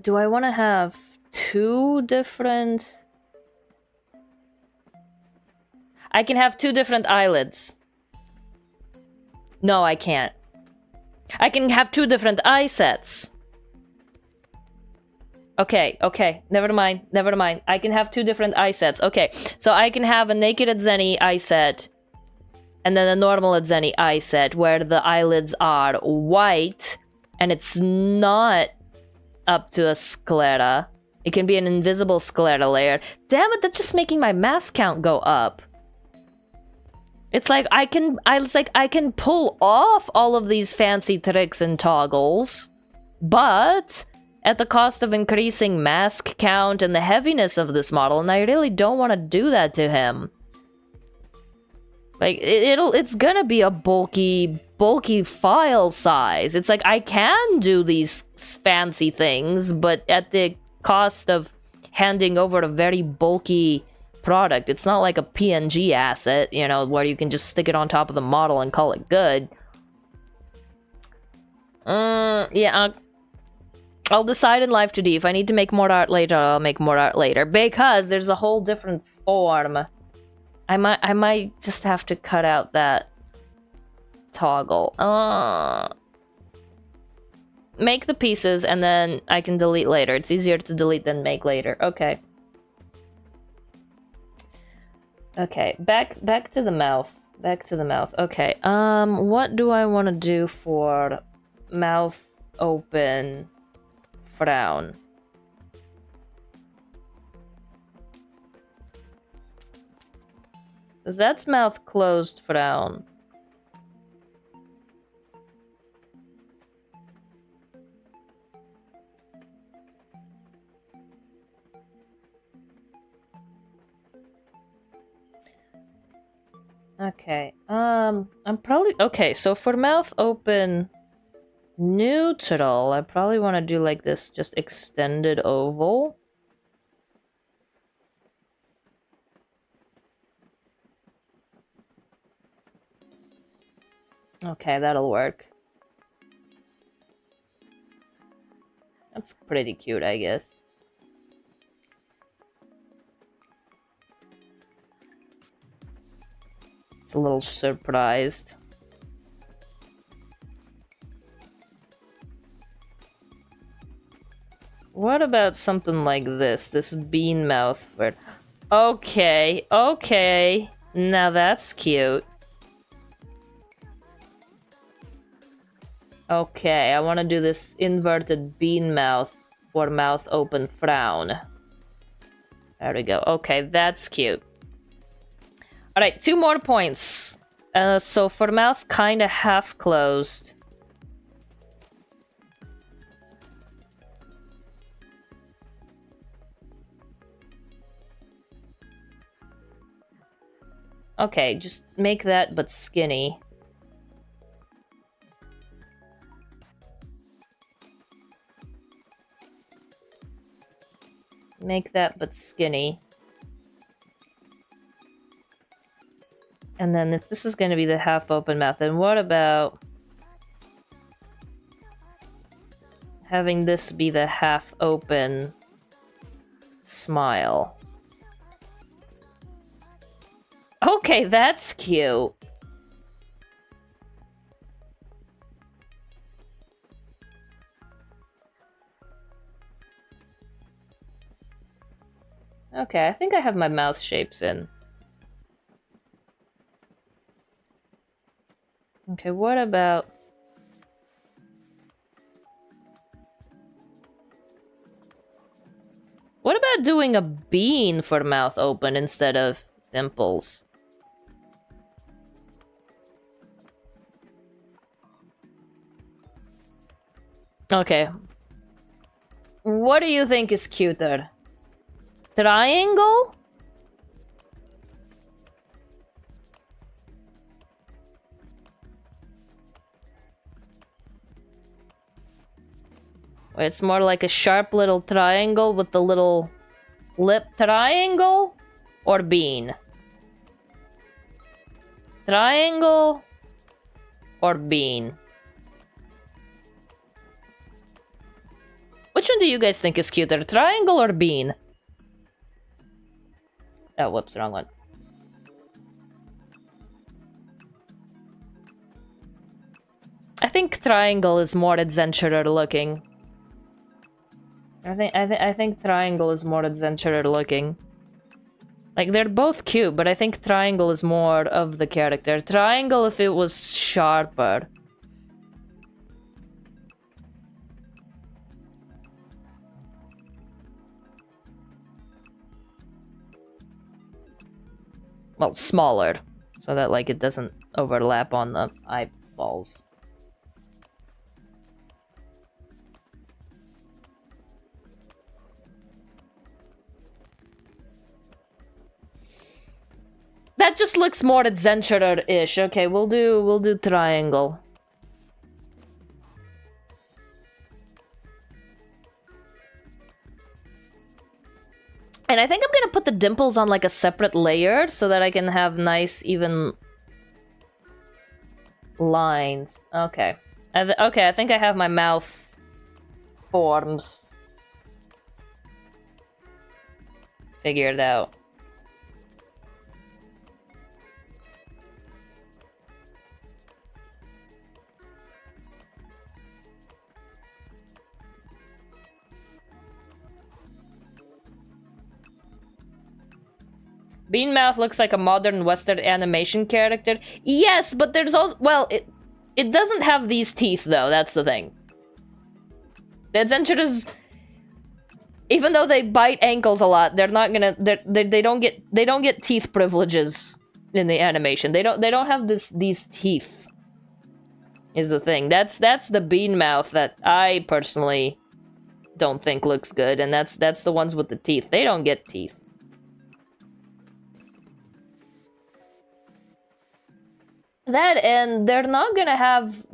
Do I want to have two different... I can have two different eyelids. No, I can't. I can have two different eye sets. Okay, okay. Never mind, never mind. I can have two different eye sets. Okay, so I can have a naked Adzeni eye set and then a normal Adzeni eye set where the eyelids are white and it's not up to a sclera. It can be an invisible sclera layer. Damn it, that's just making my mask count go up. It's like I can pull off all of these fancy tricks and toggles, but at the cost of increasing mask count and the heaviness of this model, and I really don't want to do that to him. Like, it's gonna be a bulky file size. It's like, I can do these fancy things, but at the cost of handing over a very bulky product. It's not like a PNG asset, you know, where you can just stick it on top of the model and call it good. Yeah, I'll decide in Live 2D. If I need to make more art later, I'll make more art later. Because there's a whole different form. I might just have to cut out that toggle. Make the pieces and then I can delete later. It's easier to delete than make later. Okay. Okay, back to the mouth. Back to the mouth. Okay, what do I want to do for mouth open frown? Because that's mouth closed frown. Okay, I'm probably... Okay, so for mouth open neutral, I probably want to do like this, just extended oval. Okay, that'll work. That's pretty cute, I guess. a little surprised. What about something like this? This bean mouth word. Okay, okay. Now that's cute. Okay, I want to do this inverted bean mouth or mouth open frown. There we go. Okay, that's cute. Alright, 2 more points. So for mouth kind of half closed. Okay, just make that but skinny. Make that but skinny. And then if this is going to be the half open mouth, then what about having this be the half open smile? Okay, that's cute. Okay, I think I have my mouth shapes in. Okay, what about... What about doing a bean for mouth open instead of dimples? Okay. What do you think is cuter? Triangle? It's more like a sharp little triangle with the little lip triangle? Or bean? Triangle or bean? Which one do you guys think is cuter? Triangle or bean? Oh, whoops, wrong one. I think triangle is more adventurer looking. I think triangle is more adventurer looking. Like, they're both cute, but I think triangle is more of the character. Triangle if it was sharper. Well, smaller. So that, like, it doesn't overlap on the eyeballs. That just looks more adventurer-ish. Okay, we'll do triangle. And I think I'm gonna put the dimples on like a separate layer so that I can have nice even lines. Okay. Okay, I think I have my mouth forms figured out. Bean Mouth looks like a modern Western animation character. Yes, but there's also... Well, it doesn't have these teeth, though. That's the thing. The Adzenturers... Even though they bite ankles a lot, they're not gonna... They don't get teeth privileges in the animation. They don't have these teeth. Is the thing. That's the Bean Mouth that I personally don't think looks good, and that's the ones with the teeth. They don't get teeth. That, and they're not gonna have...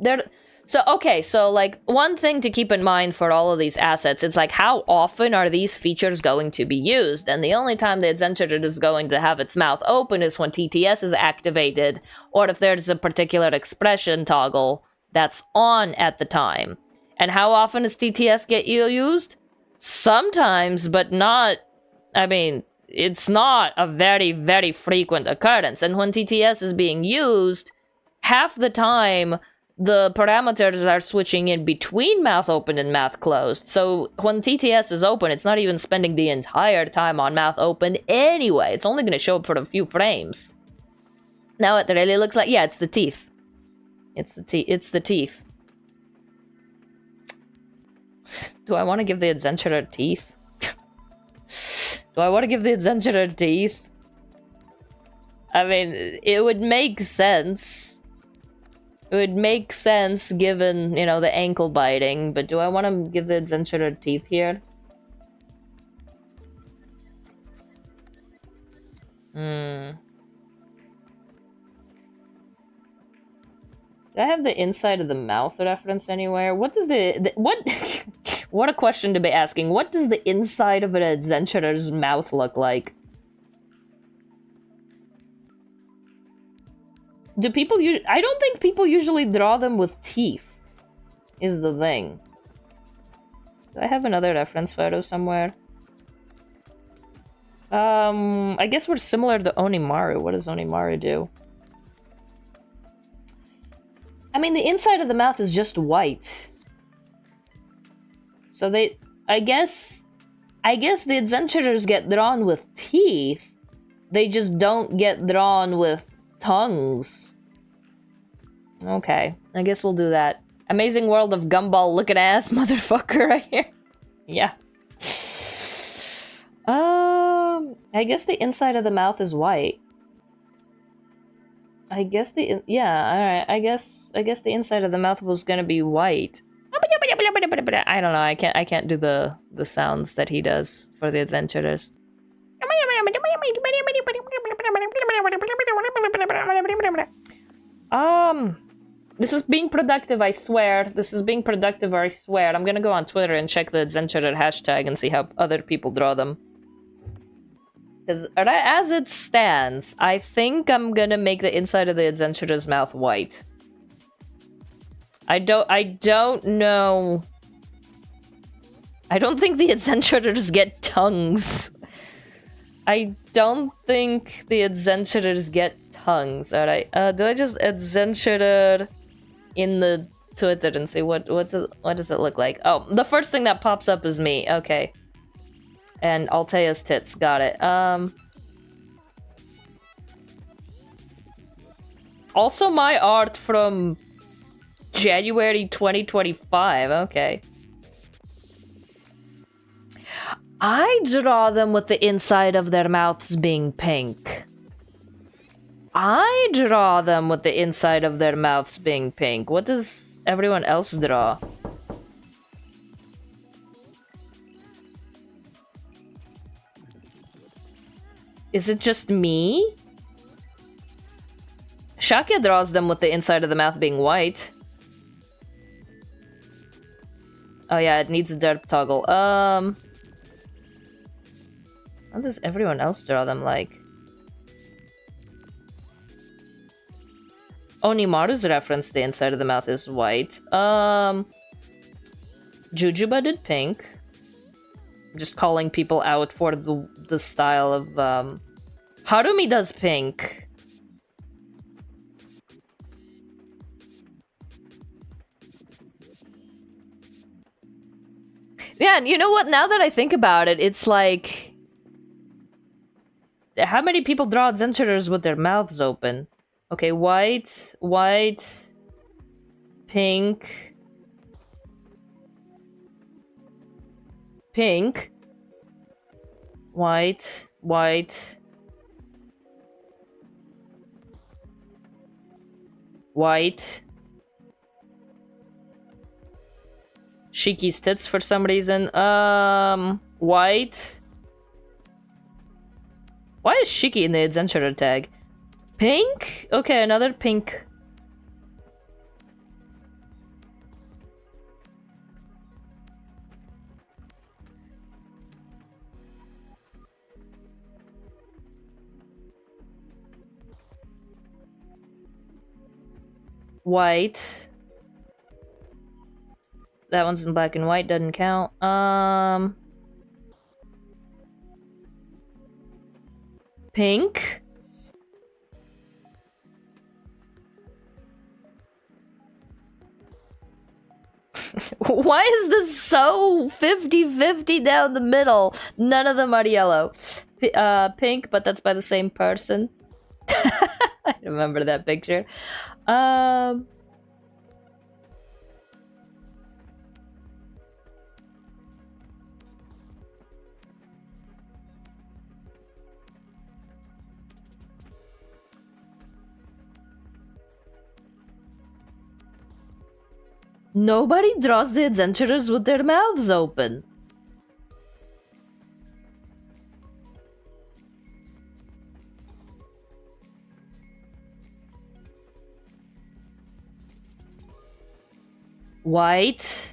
So, okay, so, like, one thing to keep in mind for all of these assets, it's like, how often are these features going to be used? And the only time the Adzenturer is going to have its mouth open is when TTS is activated, or if there's a particular expression toggle that's on at the time. And how often does TTS get used? Sometimes, but not... I mean, it's not a very, very frequent occurrence. And when TTS is being used, half the time the parameters are switching in between mouth open and mouth closed. So when TTS is open, it's not even spending the entire time on mouth open anyway. It's only going to show up for a few frames. Now it really looks like, yeah, it's the teeth. It's the teeth. Do I want to give the Adzenturer teeth? Do I want to give the Adzenturer teeth? I mean, it would make sense. It would make sense given, you know, the ankle biting, but do I want to give the Adzenturer teeth here? Do I have the inside of the mouth referenced anywhere? What does what? What a question to be asking. What does the inside of an Adzenturer's mouth look like? Do people I don't think people usually draw them with teeth, is the thing. Do I have another reference photo somewhere? I guess we're similar to Onimaru. What does Onimaru do? I mean, the inside of the mouth is just white. So I guess the Adzenturers get drawn with teeth. They just don't get drawn with tongues. Okay, I guess we'll do that. Amazing World of Gumball looking ass motherfucker right here. Yeah. I guess the inside of the mouth is white. I guess alright, I guess the inside of the mouth was gonna be white. I don't know, I can't do the sounds that he does for the Adzenturers. This is being productive, I swear. This is being productive, I swear. I'm gonna go on Twitter and check the Adzenturer hashtag and see how other people draw them. Because as it stands, I think I'm gonna make the inside of the Adzenturer's mouth white. I don't know. I don't think the Adzenturers get tongues. I don't think the Adzenturers get tongues. Alright, do I just Adzenturer in the Twitter and see what does it look like? Oh, the first thing that pops up is me. Okay. And Altea's tits. Got it. Also my art from January 2025. Okay. I draw them with the inside of their mouths being pink. I draw them with the inside of their mouths being pink. What does everyone else draw? Is it just me? Shakya draws them with the inside of the mouth being white. Oh yeah, it needs a derp toggle. How does everyone else draw them like? Onimaru's reference, the inside of the mouth is white. Jujuba did pink. I'm just calling people out for the style of, Harumi does pink. Yeah, and you know what? Now that I think about it, it's like... How many people draw Adzenturers with their mouths open? Okay, white, pink, white, Shiki's tits for some reason. White. Why is Shiki in the Adzenturer tag? Pink? Okay, another pink. White. That one's in black and white, doesn't count. Pink? Why is this so 50-50 down the middle? None of them are yellow. Pink, but that's by the same person. I remember that picture. Nobody draws the adventurers with their mouths open. White.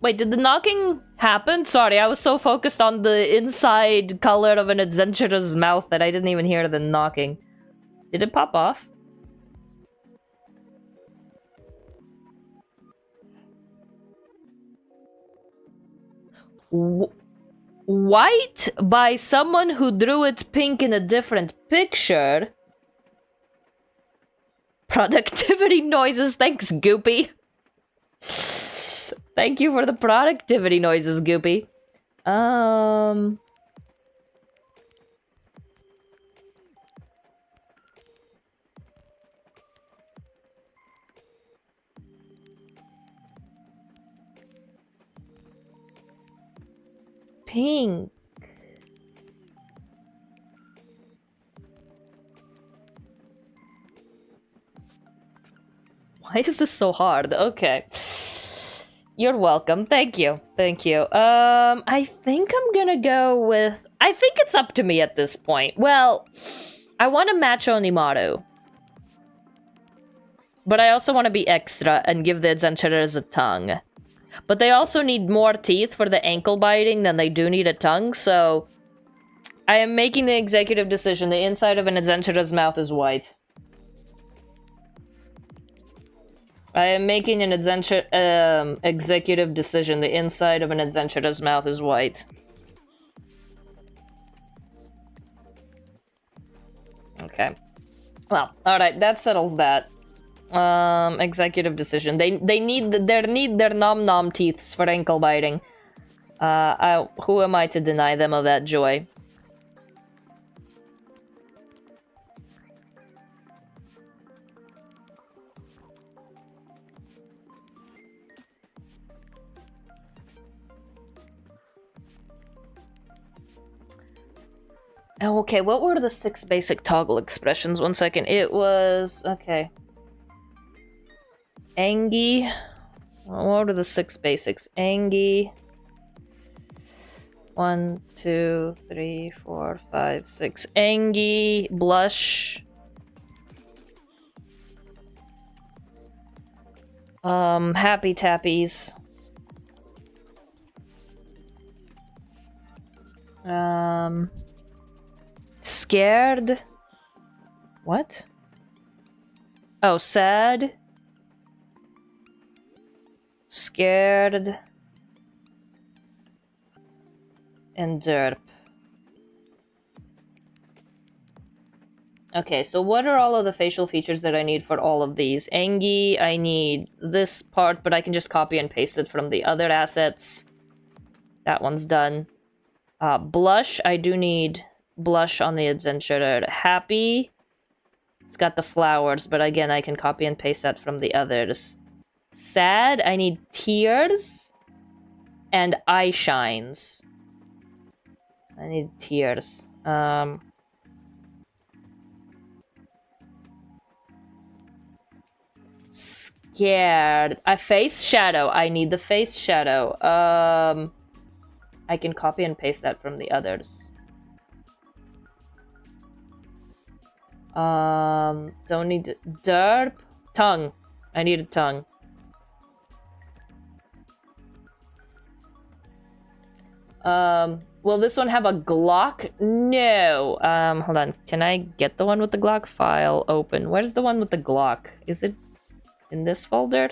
Wait, did the knocking happen? Sorry, I was so focused on the inside color of an adventurer's mouth that I didn't even hear the knocking. Did it pop off? White by someone who drew it pink in a different picture. Productivity noises, thanks, Goopy. Thank you for the productivity noises, Goopy. Pink. Why is this so hard? Okay. You're welcome. Thank you. Thank you. I think I'm gonna go with... I think it's up to me at this point. Well, I want to match Onimaru. But I also want to be extra and give the Adzenturers a tongue. But they also need more teeth for the ankle biting than they do need a tongue, so... I am making the executive decision. The inside of an Adzenturer's mouth is white. I am making an executive decision. The inside of an Adzenturer's mouth is white. Okay. Well, alright, that settles that. Executive decision. They need their nom-nom teeths for ankle biting. Who am I to deny them of that joy? Oh, okay, what were the 6 basic toggle expressions? 1 second. It was... okay. Angie. What are the 6 basics? Angie. 1, 2, 3, 4, 5, 6. Angie. Blush. Happy tappies. Scared. What? Oh, sad. Scared. And derp. Okay, so what are all of the facial features that I need for all of these? Angie, I need this part, but I can just copy and paste it from the other assets. That one's done. Blush, I do need blush on the Adzenturer. Happy, it's got the flowers, but again, I can copy and paste that from the others. Sad, I need tears and eye shines. I need tears. Scared. A face shadow. I need the face shadow. I can copy and paste that from the others. Don't need derp. Tongue. I need a tongue. Will this one have a Glock? No. Hold on. Can I get the one with the Glock? File open. Where's the one with the Glock? Is it in this folder?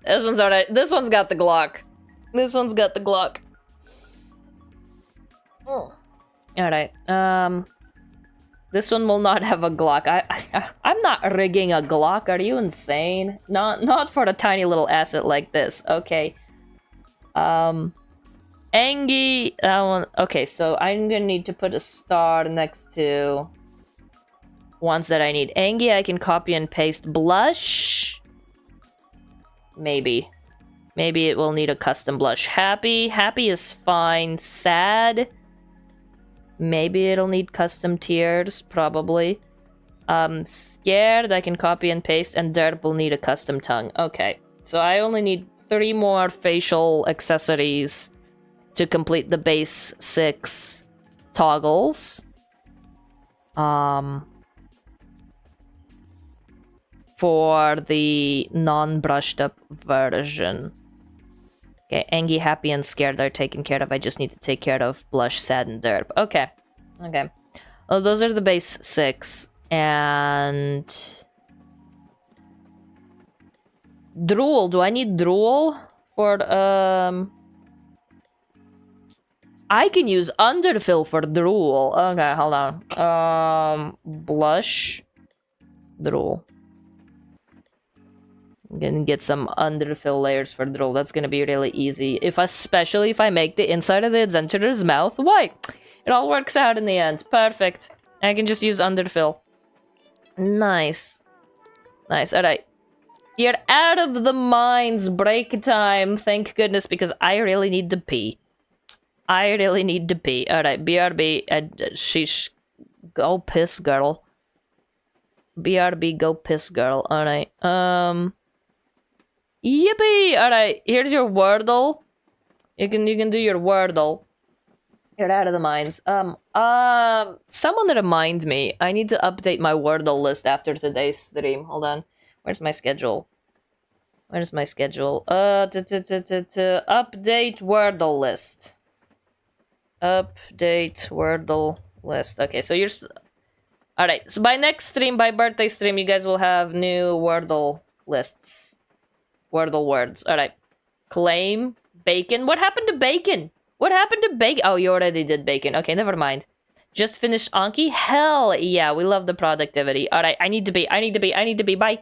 This one's alright. This one's got the Glock. This one's got the Glock. Alright, this one will not have a Glock. I'm not rigging a Glock. Are you insane? Not for a tiny little asset like this. Okay. Engi, that one. Okay, so I'm gonna need to put a star next to ones that I need. Engi, I can copy and paste. Blush, maybe it will need a custom blush. Happy is fine. Sad, maybe it'll need custom tears, probably. Scared, I can copy and paste, and derp will need a custom tongue. Okay, so I only need 3 more facial accessories to complete the base 6 toggles. For the non-brushed up version. Okay, Engi, happy, and scared are taken care of. I just need to take care of blush, sad, and derp. Okay. Oh, those are the base 6. And... drool. Do I need drool? For, I can use underfill for drool. Okay, hold on. Blush. Drool. I'm gonna get some underfill layers for drool. That's gonna be really easy. Especially if I make the inside of the Adzenturers' mouth white. It all works out in the end. Perfect. I can just use underfill. Nice. Alright. You're out of the mines. Break time. Thank goodness, because I really need to pee. Alright, BRB. Sheesh. Go piss, girl. BRB, go piss, girl. Alright. Yippee! Alright, here's your Wordle. You can do your Wordle. You're out of the mines. Someone remind me. I need to update my Wordle list after today's stream. Hold on. Where's my schedule? Update Wordle list. Update Wordle list. Okay, so you're... Alright, so by next stream, by birthday stream, you guys will have new Wordle lists. Wordle words. Alright. Claim. Bacon. What happened to bacon? Oh, you already did bacon. Okay, never mind. Just finished Anki? Hell yeah, we love the productivity. Alright, I need to be. Bye.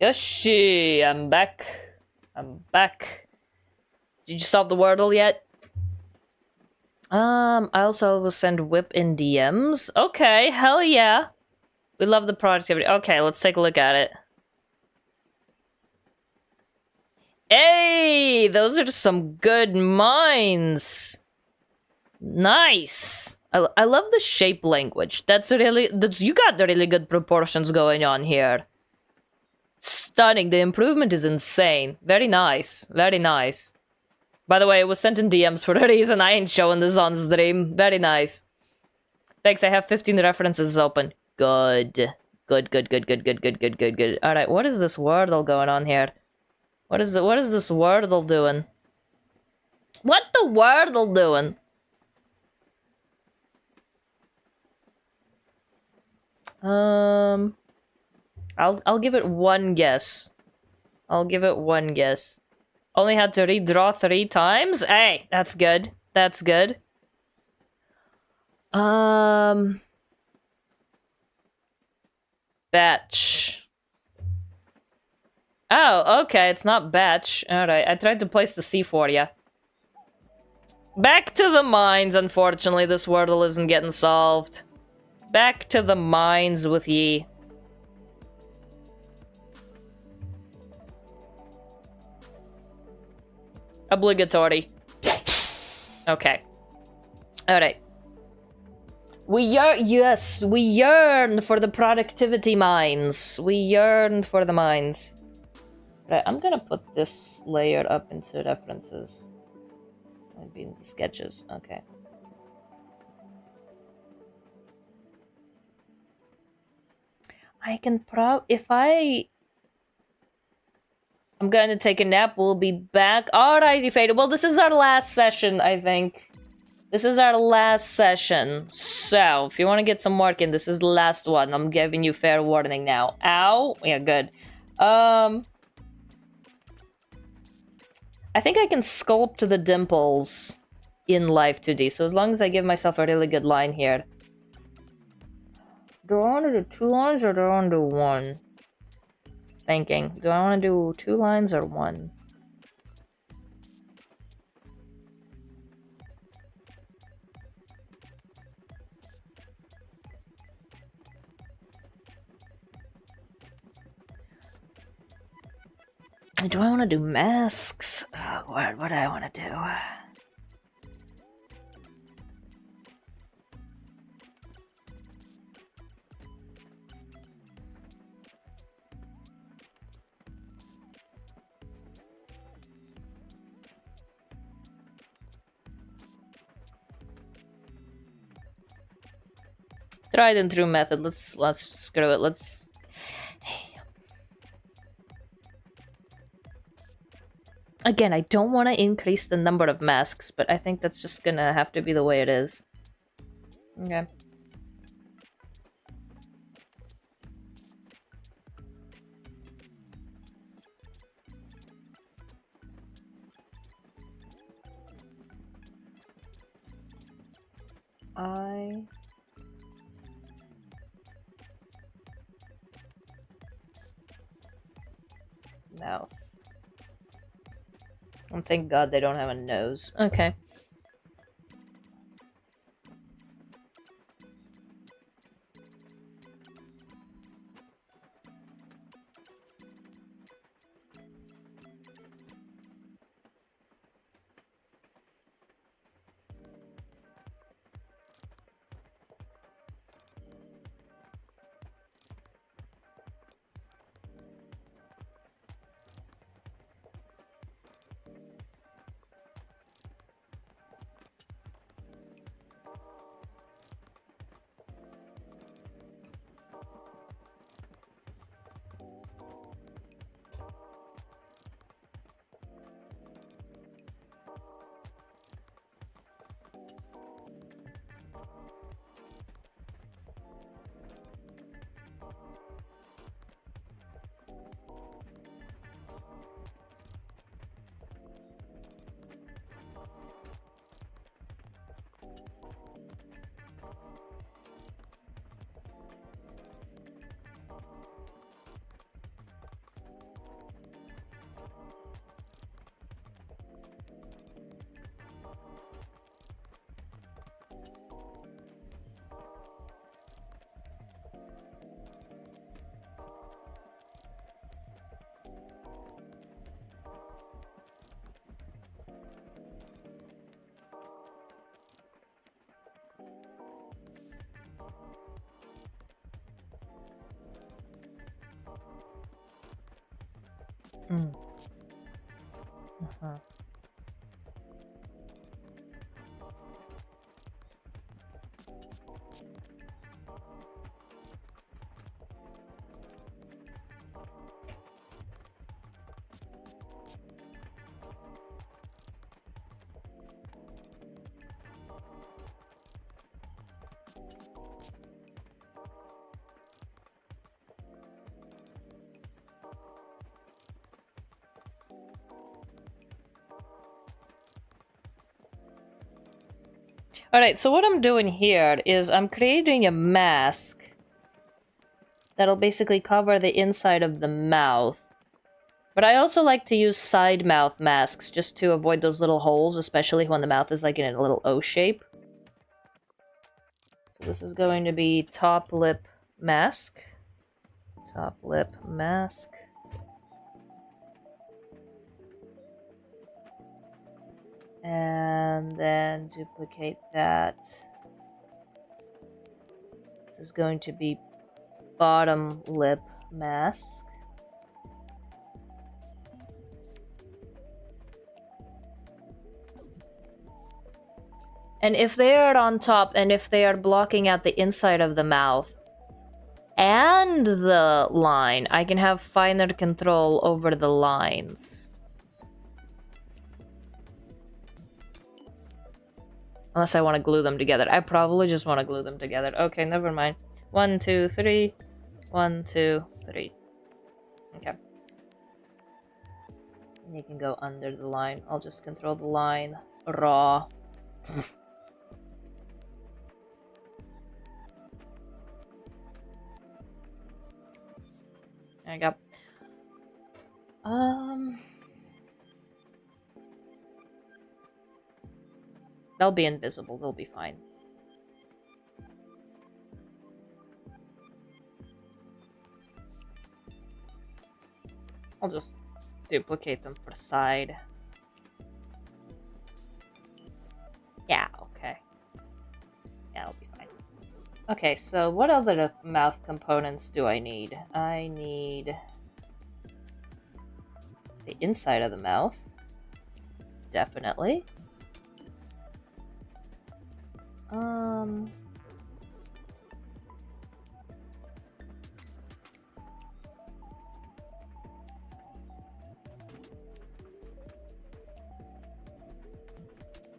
Yoshi, I'm back. I'm back. Did you solve the Wordle yet? I also will send Whip in DMs. Okay, hell yeah. We love the productivity. Okay, let's take a look at it. Hey, those are some good minds. Nice. I love the shape language. You got the really good proportions going on here. Stunning. The improvement is insane. Very nice. Very nice. By the way, it was sent in DMs for a reason. I ain't showing this on stream. Very nice. Thanks, I have 15 references open. Good. Good. Alright, what is this Wordle going on here? What is this Wordle doing? What the Wordle doing? I'll give it one guess. I'll give it one guess. Only had to redraw 3 times? Hey, that's good. That's good. Batch. Oh, okay, it's not batch. Alright, I tried to place the C for you. Back to the mines, unfortunately, this Wordle isn't getting solved. Back to the mines with ye. Obligatory. Okay. Alright. We yearn for the productivity mines. We yearn for the mines. Right, I'm gonna put this layer up into references. Maybe into sketches. Okay. I can I'm going to take a nap. We'll be back. Alrighty, Faded. Well, this is our last session, I think. This is our last session. So, if you want to get some work in, this is the last one. I'm giving you fair warning now. Ow. Yeah, good. I think I can sculpt the dimples in Live 2D. So, as long as I give myself a really good line here. Do I want to do 2 lines or do I want to do 1? Thinking. Do I want to do 2 lines or 1? Do I want to do masks? Oh, what do I want to do? Tried and true method. Let's screw it. Let's. Again, I don't want to increase the number of masks, but I think that's just gonna have to be the way it is. Okay. Mouth. Oh, thank God they don't have a nose. Okay. Alright, so what I'm doing here is I'm creating a mask that'll basically cover the inside of the mouth. But I also like to use side mouth masks just to avoid those little holes, especially when the mouth is like in a little O shape. So this is going to be top lip mask. Top lip mask. And then duplicate that. This is going to be bottom lip mask. And if they are on top and if they are blocking out the inside of the mouth and the line, I can have finer control over the lines. Unless I want to glue them together. I probably just want to glue them together. Okay, never mind. 1, 2, 3. 1, 2, 3. Okay. And you can go under the line. I'll just control the line. Raw. There you go. They'll be invisible. They'll be fine. I'll just duplicate them for side. Yeah, okay. Yeah, it'll be fine. Okay, so what other mouth components do I need? I need the inside of the mouth. Definitely.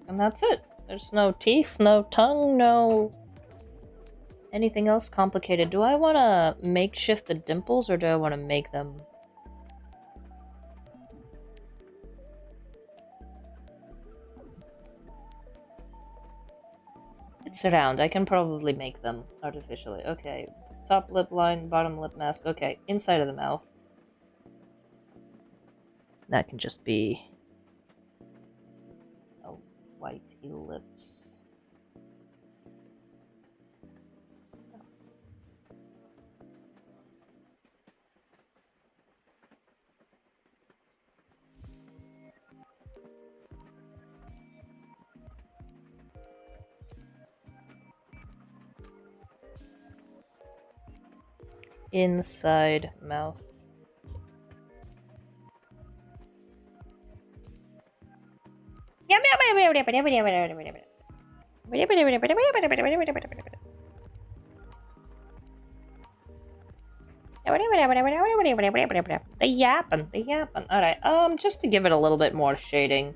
And that's it. There's no teeth, no tongue, no anything else complicated. Do I want to makeshift the dimples or do I want to make them? It's round. I can probably make them artificially. Okay. Top lip line, bottom lip mask. Okay. Inside of the mouth. That can just be white lips. Inside mouth. They yappin'. Alright, just to give it a little bit more shading.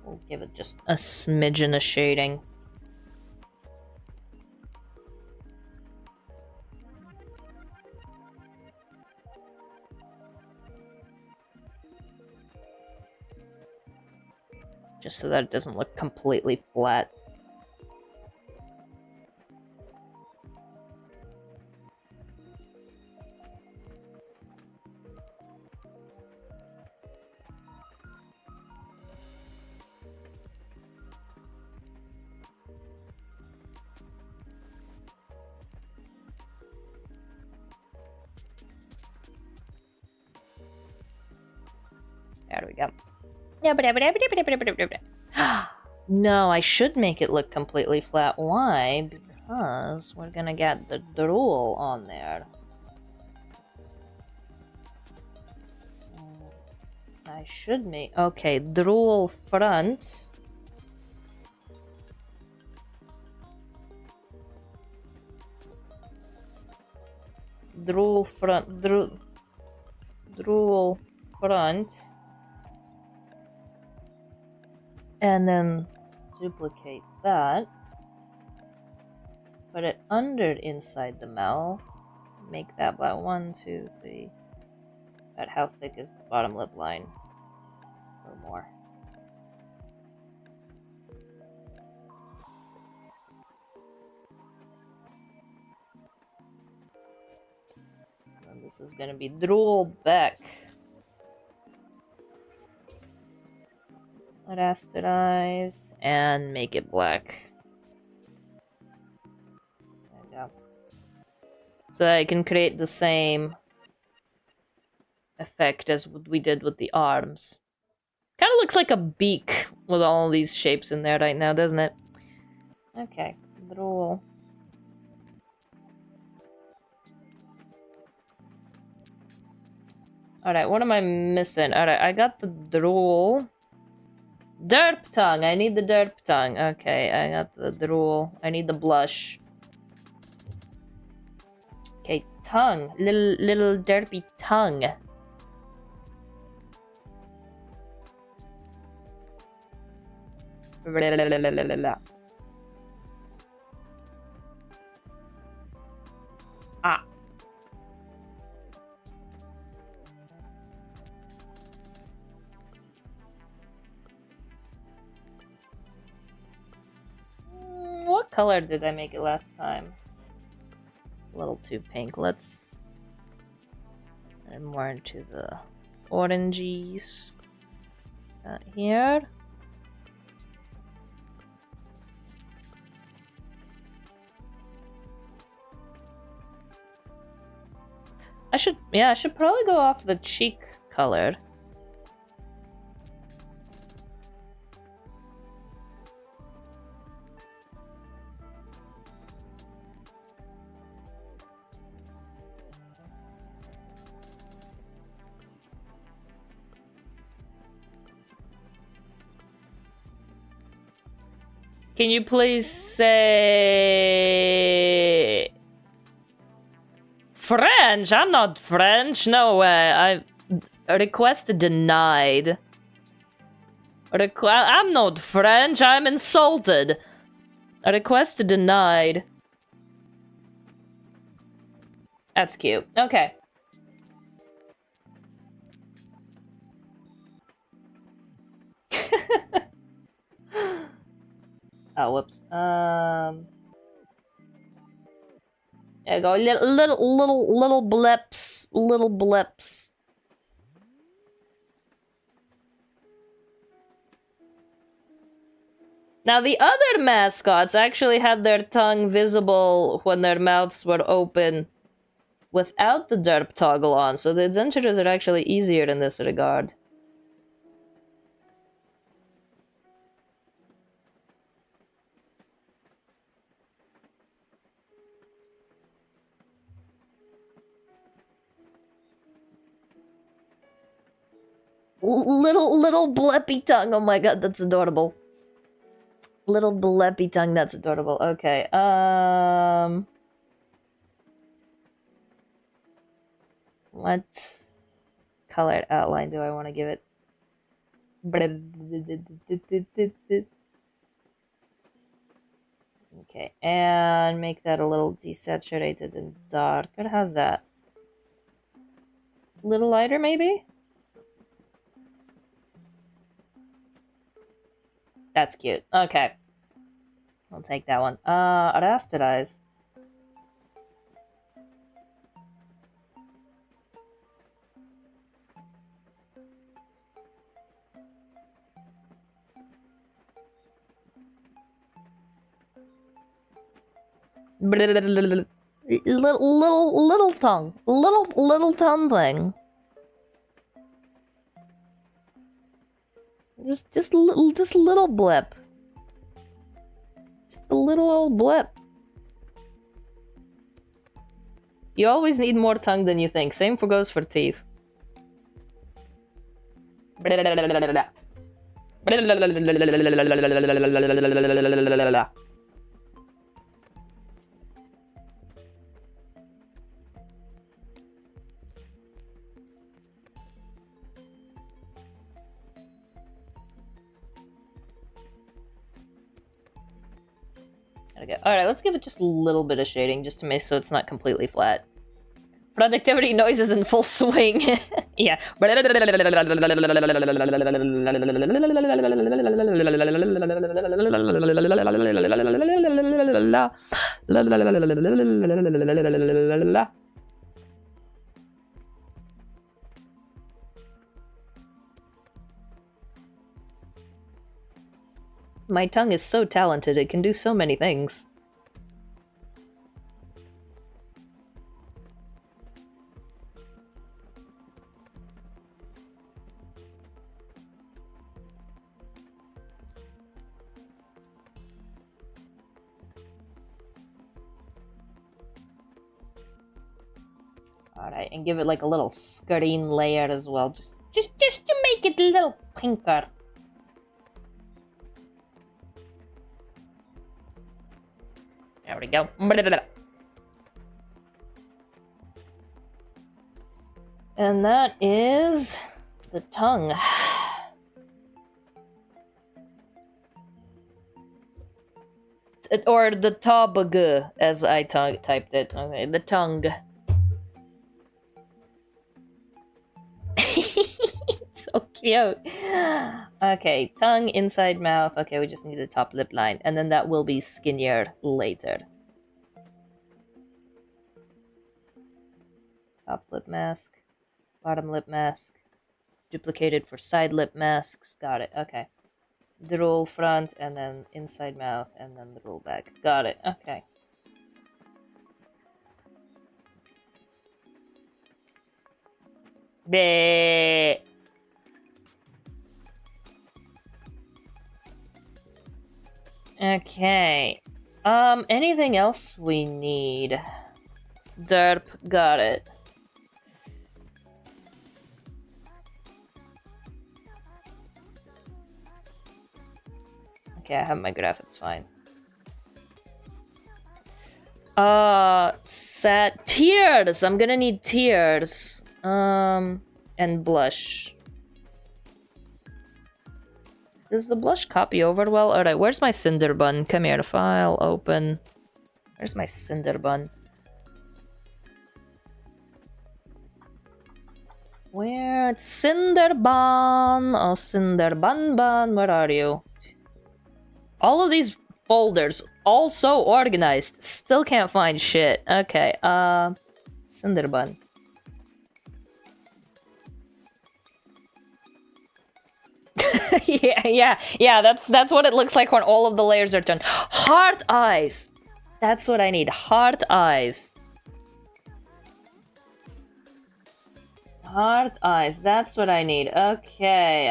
We'll give it just a smidgen of shading. Just so that it doesn't look completely flat. There we go. No, I should make it look completely flat. Why? Because we're gonna get the drool on there. I should make... Okay, drool front. Drool front... Drool front. And then duplicate that. Put it under inside the mouth. Make that about 1, 2, 3. About how thick is the bottom lip line? A little more. 6. And this is gonna be drool back. Rasterize and make it black. There we go. So that I can create the same effect as what we did with the arms. Kind of looks like a beak with all these shapes in there right now, doesn't it? Okay, drool. Alright, what am I missing? Alright, I got the drool. Derp tongue! I need the derp tongue. Okay, I got the drool. I need the blush. Okay, tongue. Little derpy tongue. Ah. What color did I make it last time? It's a little too pink. Let's add more into the oranges. Here. I should probably go off the cheek color. Can you please say French? I'm not French. No way. Request denied. I'm not French. I'm insulted. A request denied. That's cute. Okay. Oh, whoops. There you go. Little blips. Little blips. Now, the other mascots actually had their tongue visible when their mouths were open without the derp toggle on, so the Adzenturers are actually easier in this regard. Little bleppy tongue. Oh my god, that's adorable. Little bleppy tongue, that's adorable. Okay, what colored outline do I want to give it? Okay, and make that a little desaturated and darker. How's that? A little lighter, maybe? That's cute. Okay. I'll take that one. Rasterize. Little tongue. Little tongue thing. Just a little blip. Just a little old blip. You always need more tongue than you think. Same goes for teeth. Okay. Alright, let's give it just a little bit of shading just to make so it's not completely flat. Productivity noise is in full swing. Yeah. My tongue is so talented, it can do so many things. Alright, and give it like a little skirting layer as well, just to make it a little pinker. There we go. And that is the tongue. Or the 𝕮𝖆𝖙, as I typed it. Okay, the tongue. So cute. Okay, tongue, inside mouth. Okay, we just need the top lip line. And then that will be skinnier later. Top lip mask. Bottom lip mask. Duplicated for side lip masks. Got it. Okay. The roll front, and then inside mouth, and then the roll back. Got it. Okay. Bleh. Okay. Anything else we need? Derp, got it. Okay, I have my graph, it's fine. Tears! I'm gonna need tears. And blush. Does the blush copy over well? Alright, where's my cinder bun? Come here, file, open. Where's my cinder bun? Where? Cinder bun! Oh, cinder bun, where are you? All of these folders, all so organized. Still can't find shit. Okay, cinder bun. yeah, that's what it looks like when all of the layers are done. Heart eyes! That's what I need, heart eyes. Heart eyes, that's what I need. Okay,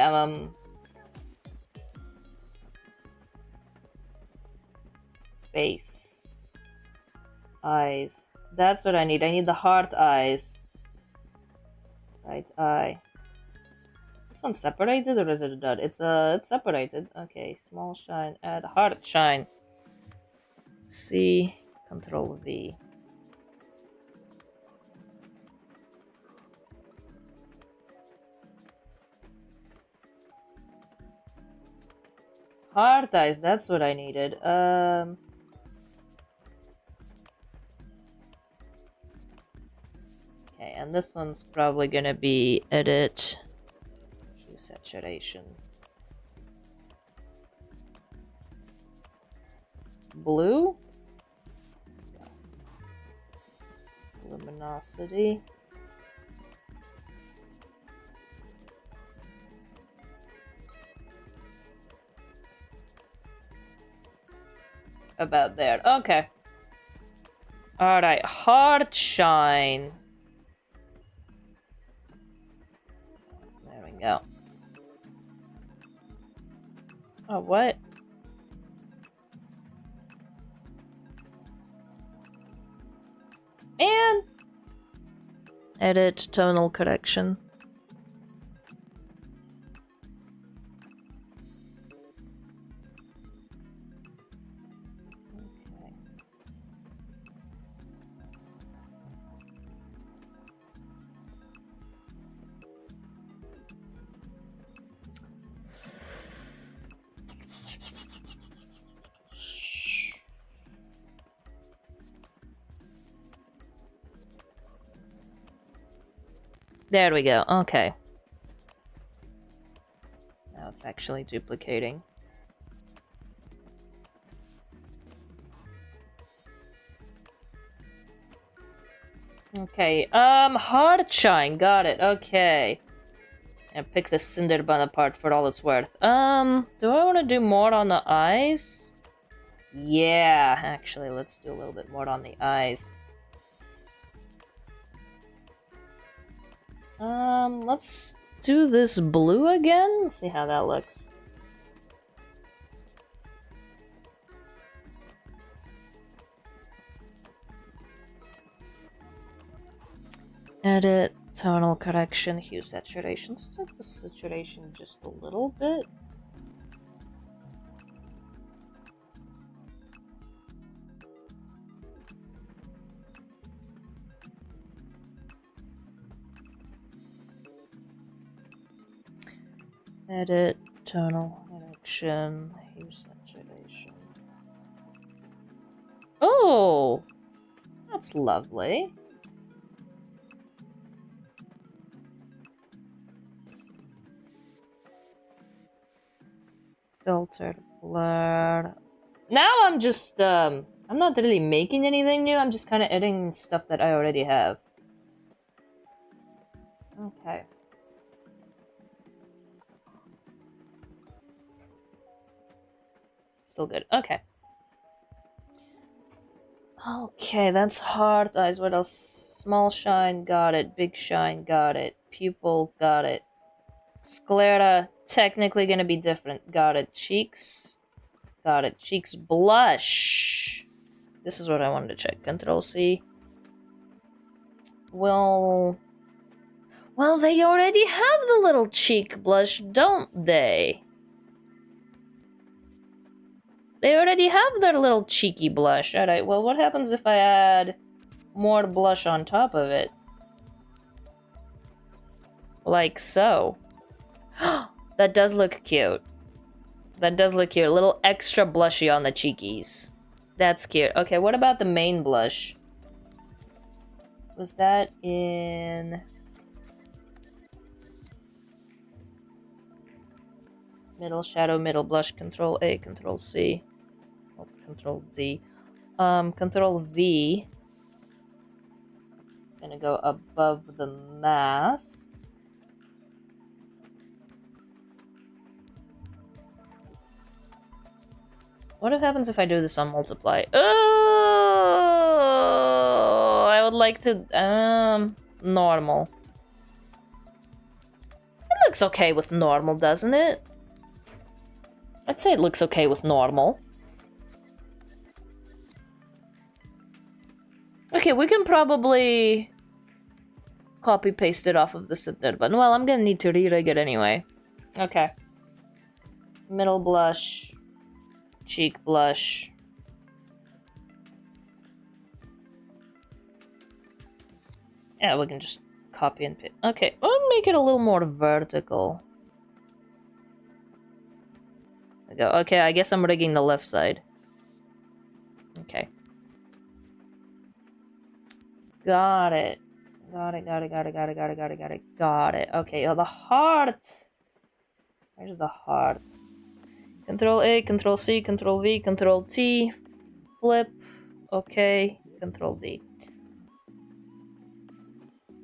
face. Eyes. That's what I need. I need the heart eyes. Right eye. Is this one separated or is it a dot? It's separated. Okay, small shine. Add heart shine. C. Control V. Heart eyes, that's what I needed. Okay, and this one's probably gonna be edit hue saturation. Blue? Luminosity. About there. Okay. Alright, heart shine. There we go. Oh, what? And edit tonal correction. There we go. Okay. Now it's actually duplicating. Okay, hard shine, got it, okay. And pick the cinder bun apart for all it's worth. Do I want to do more on the eyes? Yeah, actually, let's do a little bit more on the eyes. Let's do this blue again. Let's see how that looks. Edit, tonal correction, hue saturation. Set the saturation just a little bit. Edit, tonal correction, hue saturation. Oh! That's lovely. Filtered, blur. Now I'm just, I'm not really making anything new, I'm just kind of editing stuff that I already have. Okay. Still good. Okay. Okay, that's hard eyes. What else? Small shine, got it. Big shine, got it. Pupil, got it. Sclera, technically gonna be different. Got it. Cheeks, got it. Cheeks blush. This is what I wanted to check. Control C. Well, they already have the little cheek blush, don't they? They already have their little cheeky blush. Alright, well, what happens if I add more blush on top of it? Like so. That does look cute. That does look cute. A little extra blushy on the cheekies. That's cute. Okay, what about the main blush? Was that in... Middle shadow, middle blush, Control A, Control C. Oh, Control D. Control V. It's gonna go above the mask. What happens if I do this on multiply? Oh, I would like to, normal. It looks okay with normal, doesn't it? I'd say it looks okay with normal. Okay, we can probably copy paste it off of the cinder button. Well, I'm gonna need to re-rig it anyway. Okay. Middle blush. Cheek blush. Yeah, we can just copy and paste. Okay, I'll make it a little more vertical. There we go. Okay, I guess I'm rigging the left side. Okay. Got it. Got it. Okay, oh, the heart. Where's the heart? Control A, Control C, Control V, Control T, flip, okay, Control D.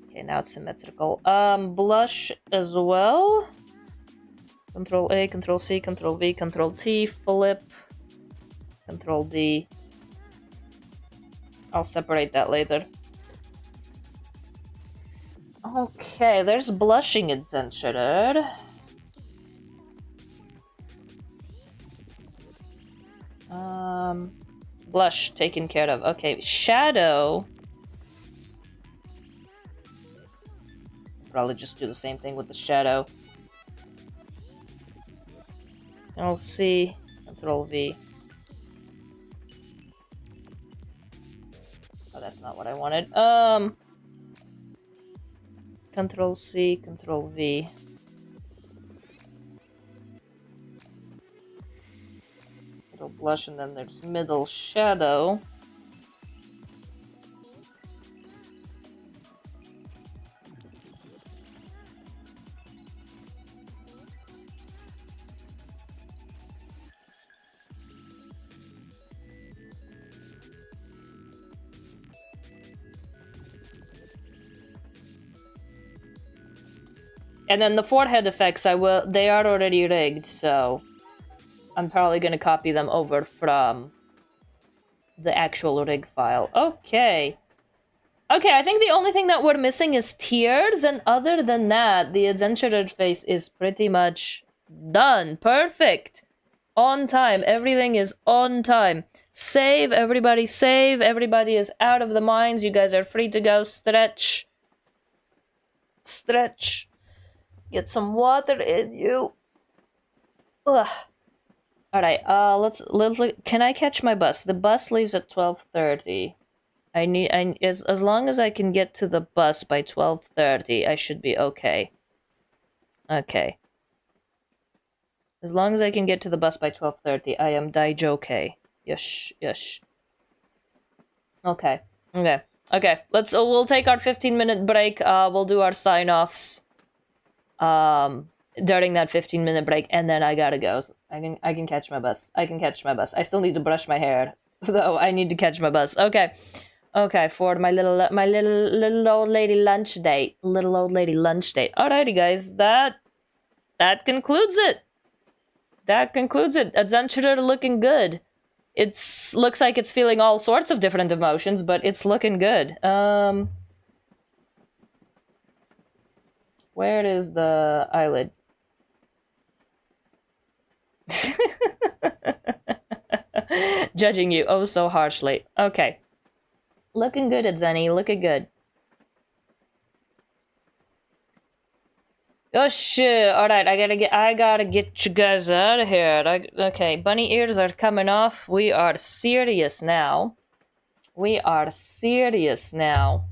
Okay, now it's symmetrical. Blush as well. Control A, Control C, Control V, Control T, flip, Control D. I'll separate that later. Okay, there's blushing Adzenturers. Blush taken care of. Okay, shadow. Probably just do the same thing with the shadow. Control C, Control V. Oh, that's not what I wanted. Control C, Control V. Blush, and then there's middle shadow. And then the forehead effects, they are already rigged, so I'm probably gonna copy them over from the actual rig file. Okay. Okay, I think the only thing that we're missing is tears, and other than that, the Adzenturer face is pretty much done. Perfect. On time. Everything is on time. Save, everybody save. Everybody is out of the mines. You guys are free to go. Stretch. Stretch. Get some water in you. Ugh. Alright, let's can I catch my bus? The bus leaves at 12:30. As long as I can get to the bus by 12:30, I should be okay. Okay. As long as I can get to the bus by 12:30, I am daijouke. Yes, yes. Okay. Okay. Okay. We'll take our 15-minute break. We'll do our sign-offs during that 15-minute break, and then I gotta go. So I can catch my bus. I can catch my bus. I still need to brush my hair, so I need to catch my bus. Okay. Okay, for my little old lady lunch date. Little old lady lunch date. Alrighty, guys. That concludes it. That concludes it. Adzenturer looking good. Looks like it's feeling all sorts of different emotions, but it's looking good. Where is the eyelid? Judging you oh so harshly. Okay. Looking good, Adzenny. Looking good. Oh shit! All right, I gotta get you guys out of here. Okay, bunny ears are coming off. We are serious now. We are serious now.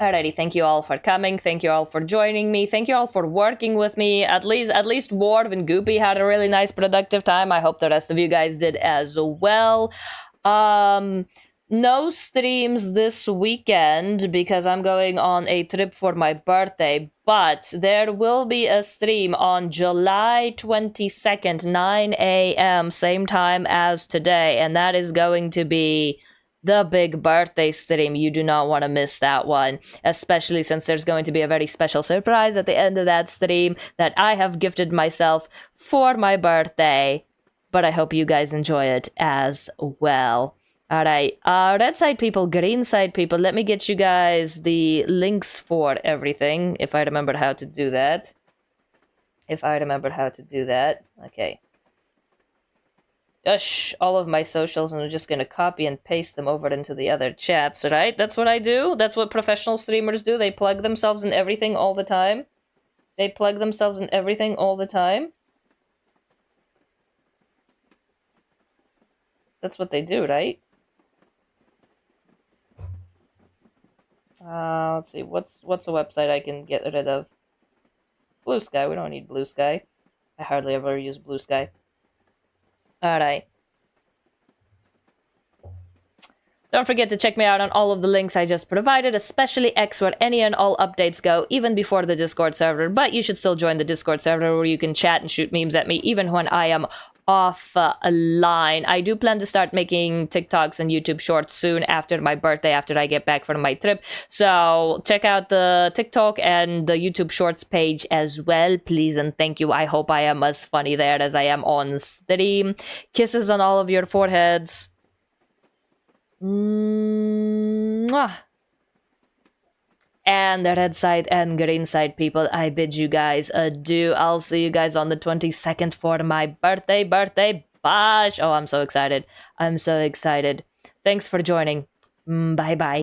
Alrighty, thank you all for coming. Thank you all for joining me. Thank you all for working with me. At least 𝕮𝖆𝖙 and Goopy had a really nice, productive time. I hope the rest of you guys did as well. No streams this weekend because I'm going on a trip for my birthday, but there will be a stream on July 22nd, 9 a.m., same time as today, and that is going to be the big birthday stream. You do not want to miss that one, especially since there's going to be a very special surprise at the end of that stream that I have gifted myself for my birthday, but I hope you guys enjoy it as well. Alright, red side people, green side people, let me get you guys the links for everything, if I remember how to do that. Okay. Gosh, all of my socials, and I'm just gonna copy and paste them over into the other chats, right? That's what I do. That's what professional streamers do. They plug themselves in everything all the time. That's what they do, right? Let's see, what's a website I can get rid of? Blue Sky, we don't need Blue Sky. I hardly ever use Blue Sky. Alright. Don't forget to check me out on all of the links I just provided, especially X, where any and all updates go, even before the Discord server. But you should still join the Discord server where you can chat and shoot memes at me, even when I am off a line. I do plan to start making TikToks and YouTube shorts soon after my birthday, after I get back from my trip. So check out the TikTok and the YouTube shorts page as well, please and thank you. I hope I am as funny there as I am on stream. Kisses on all of your foreheads. Mwah. And the red side and green side people, I bid you guys adieu. I'll see you guys on the 22nd for my birthday bash. Oh, I'm so excited. Thanks for joining. Bye-bye.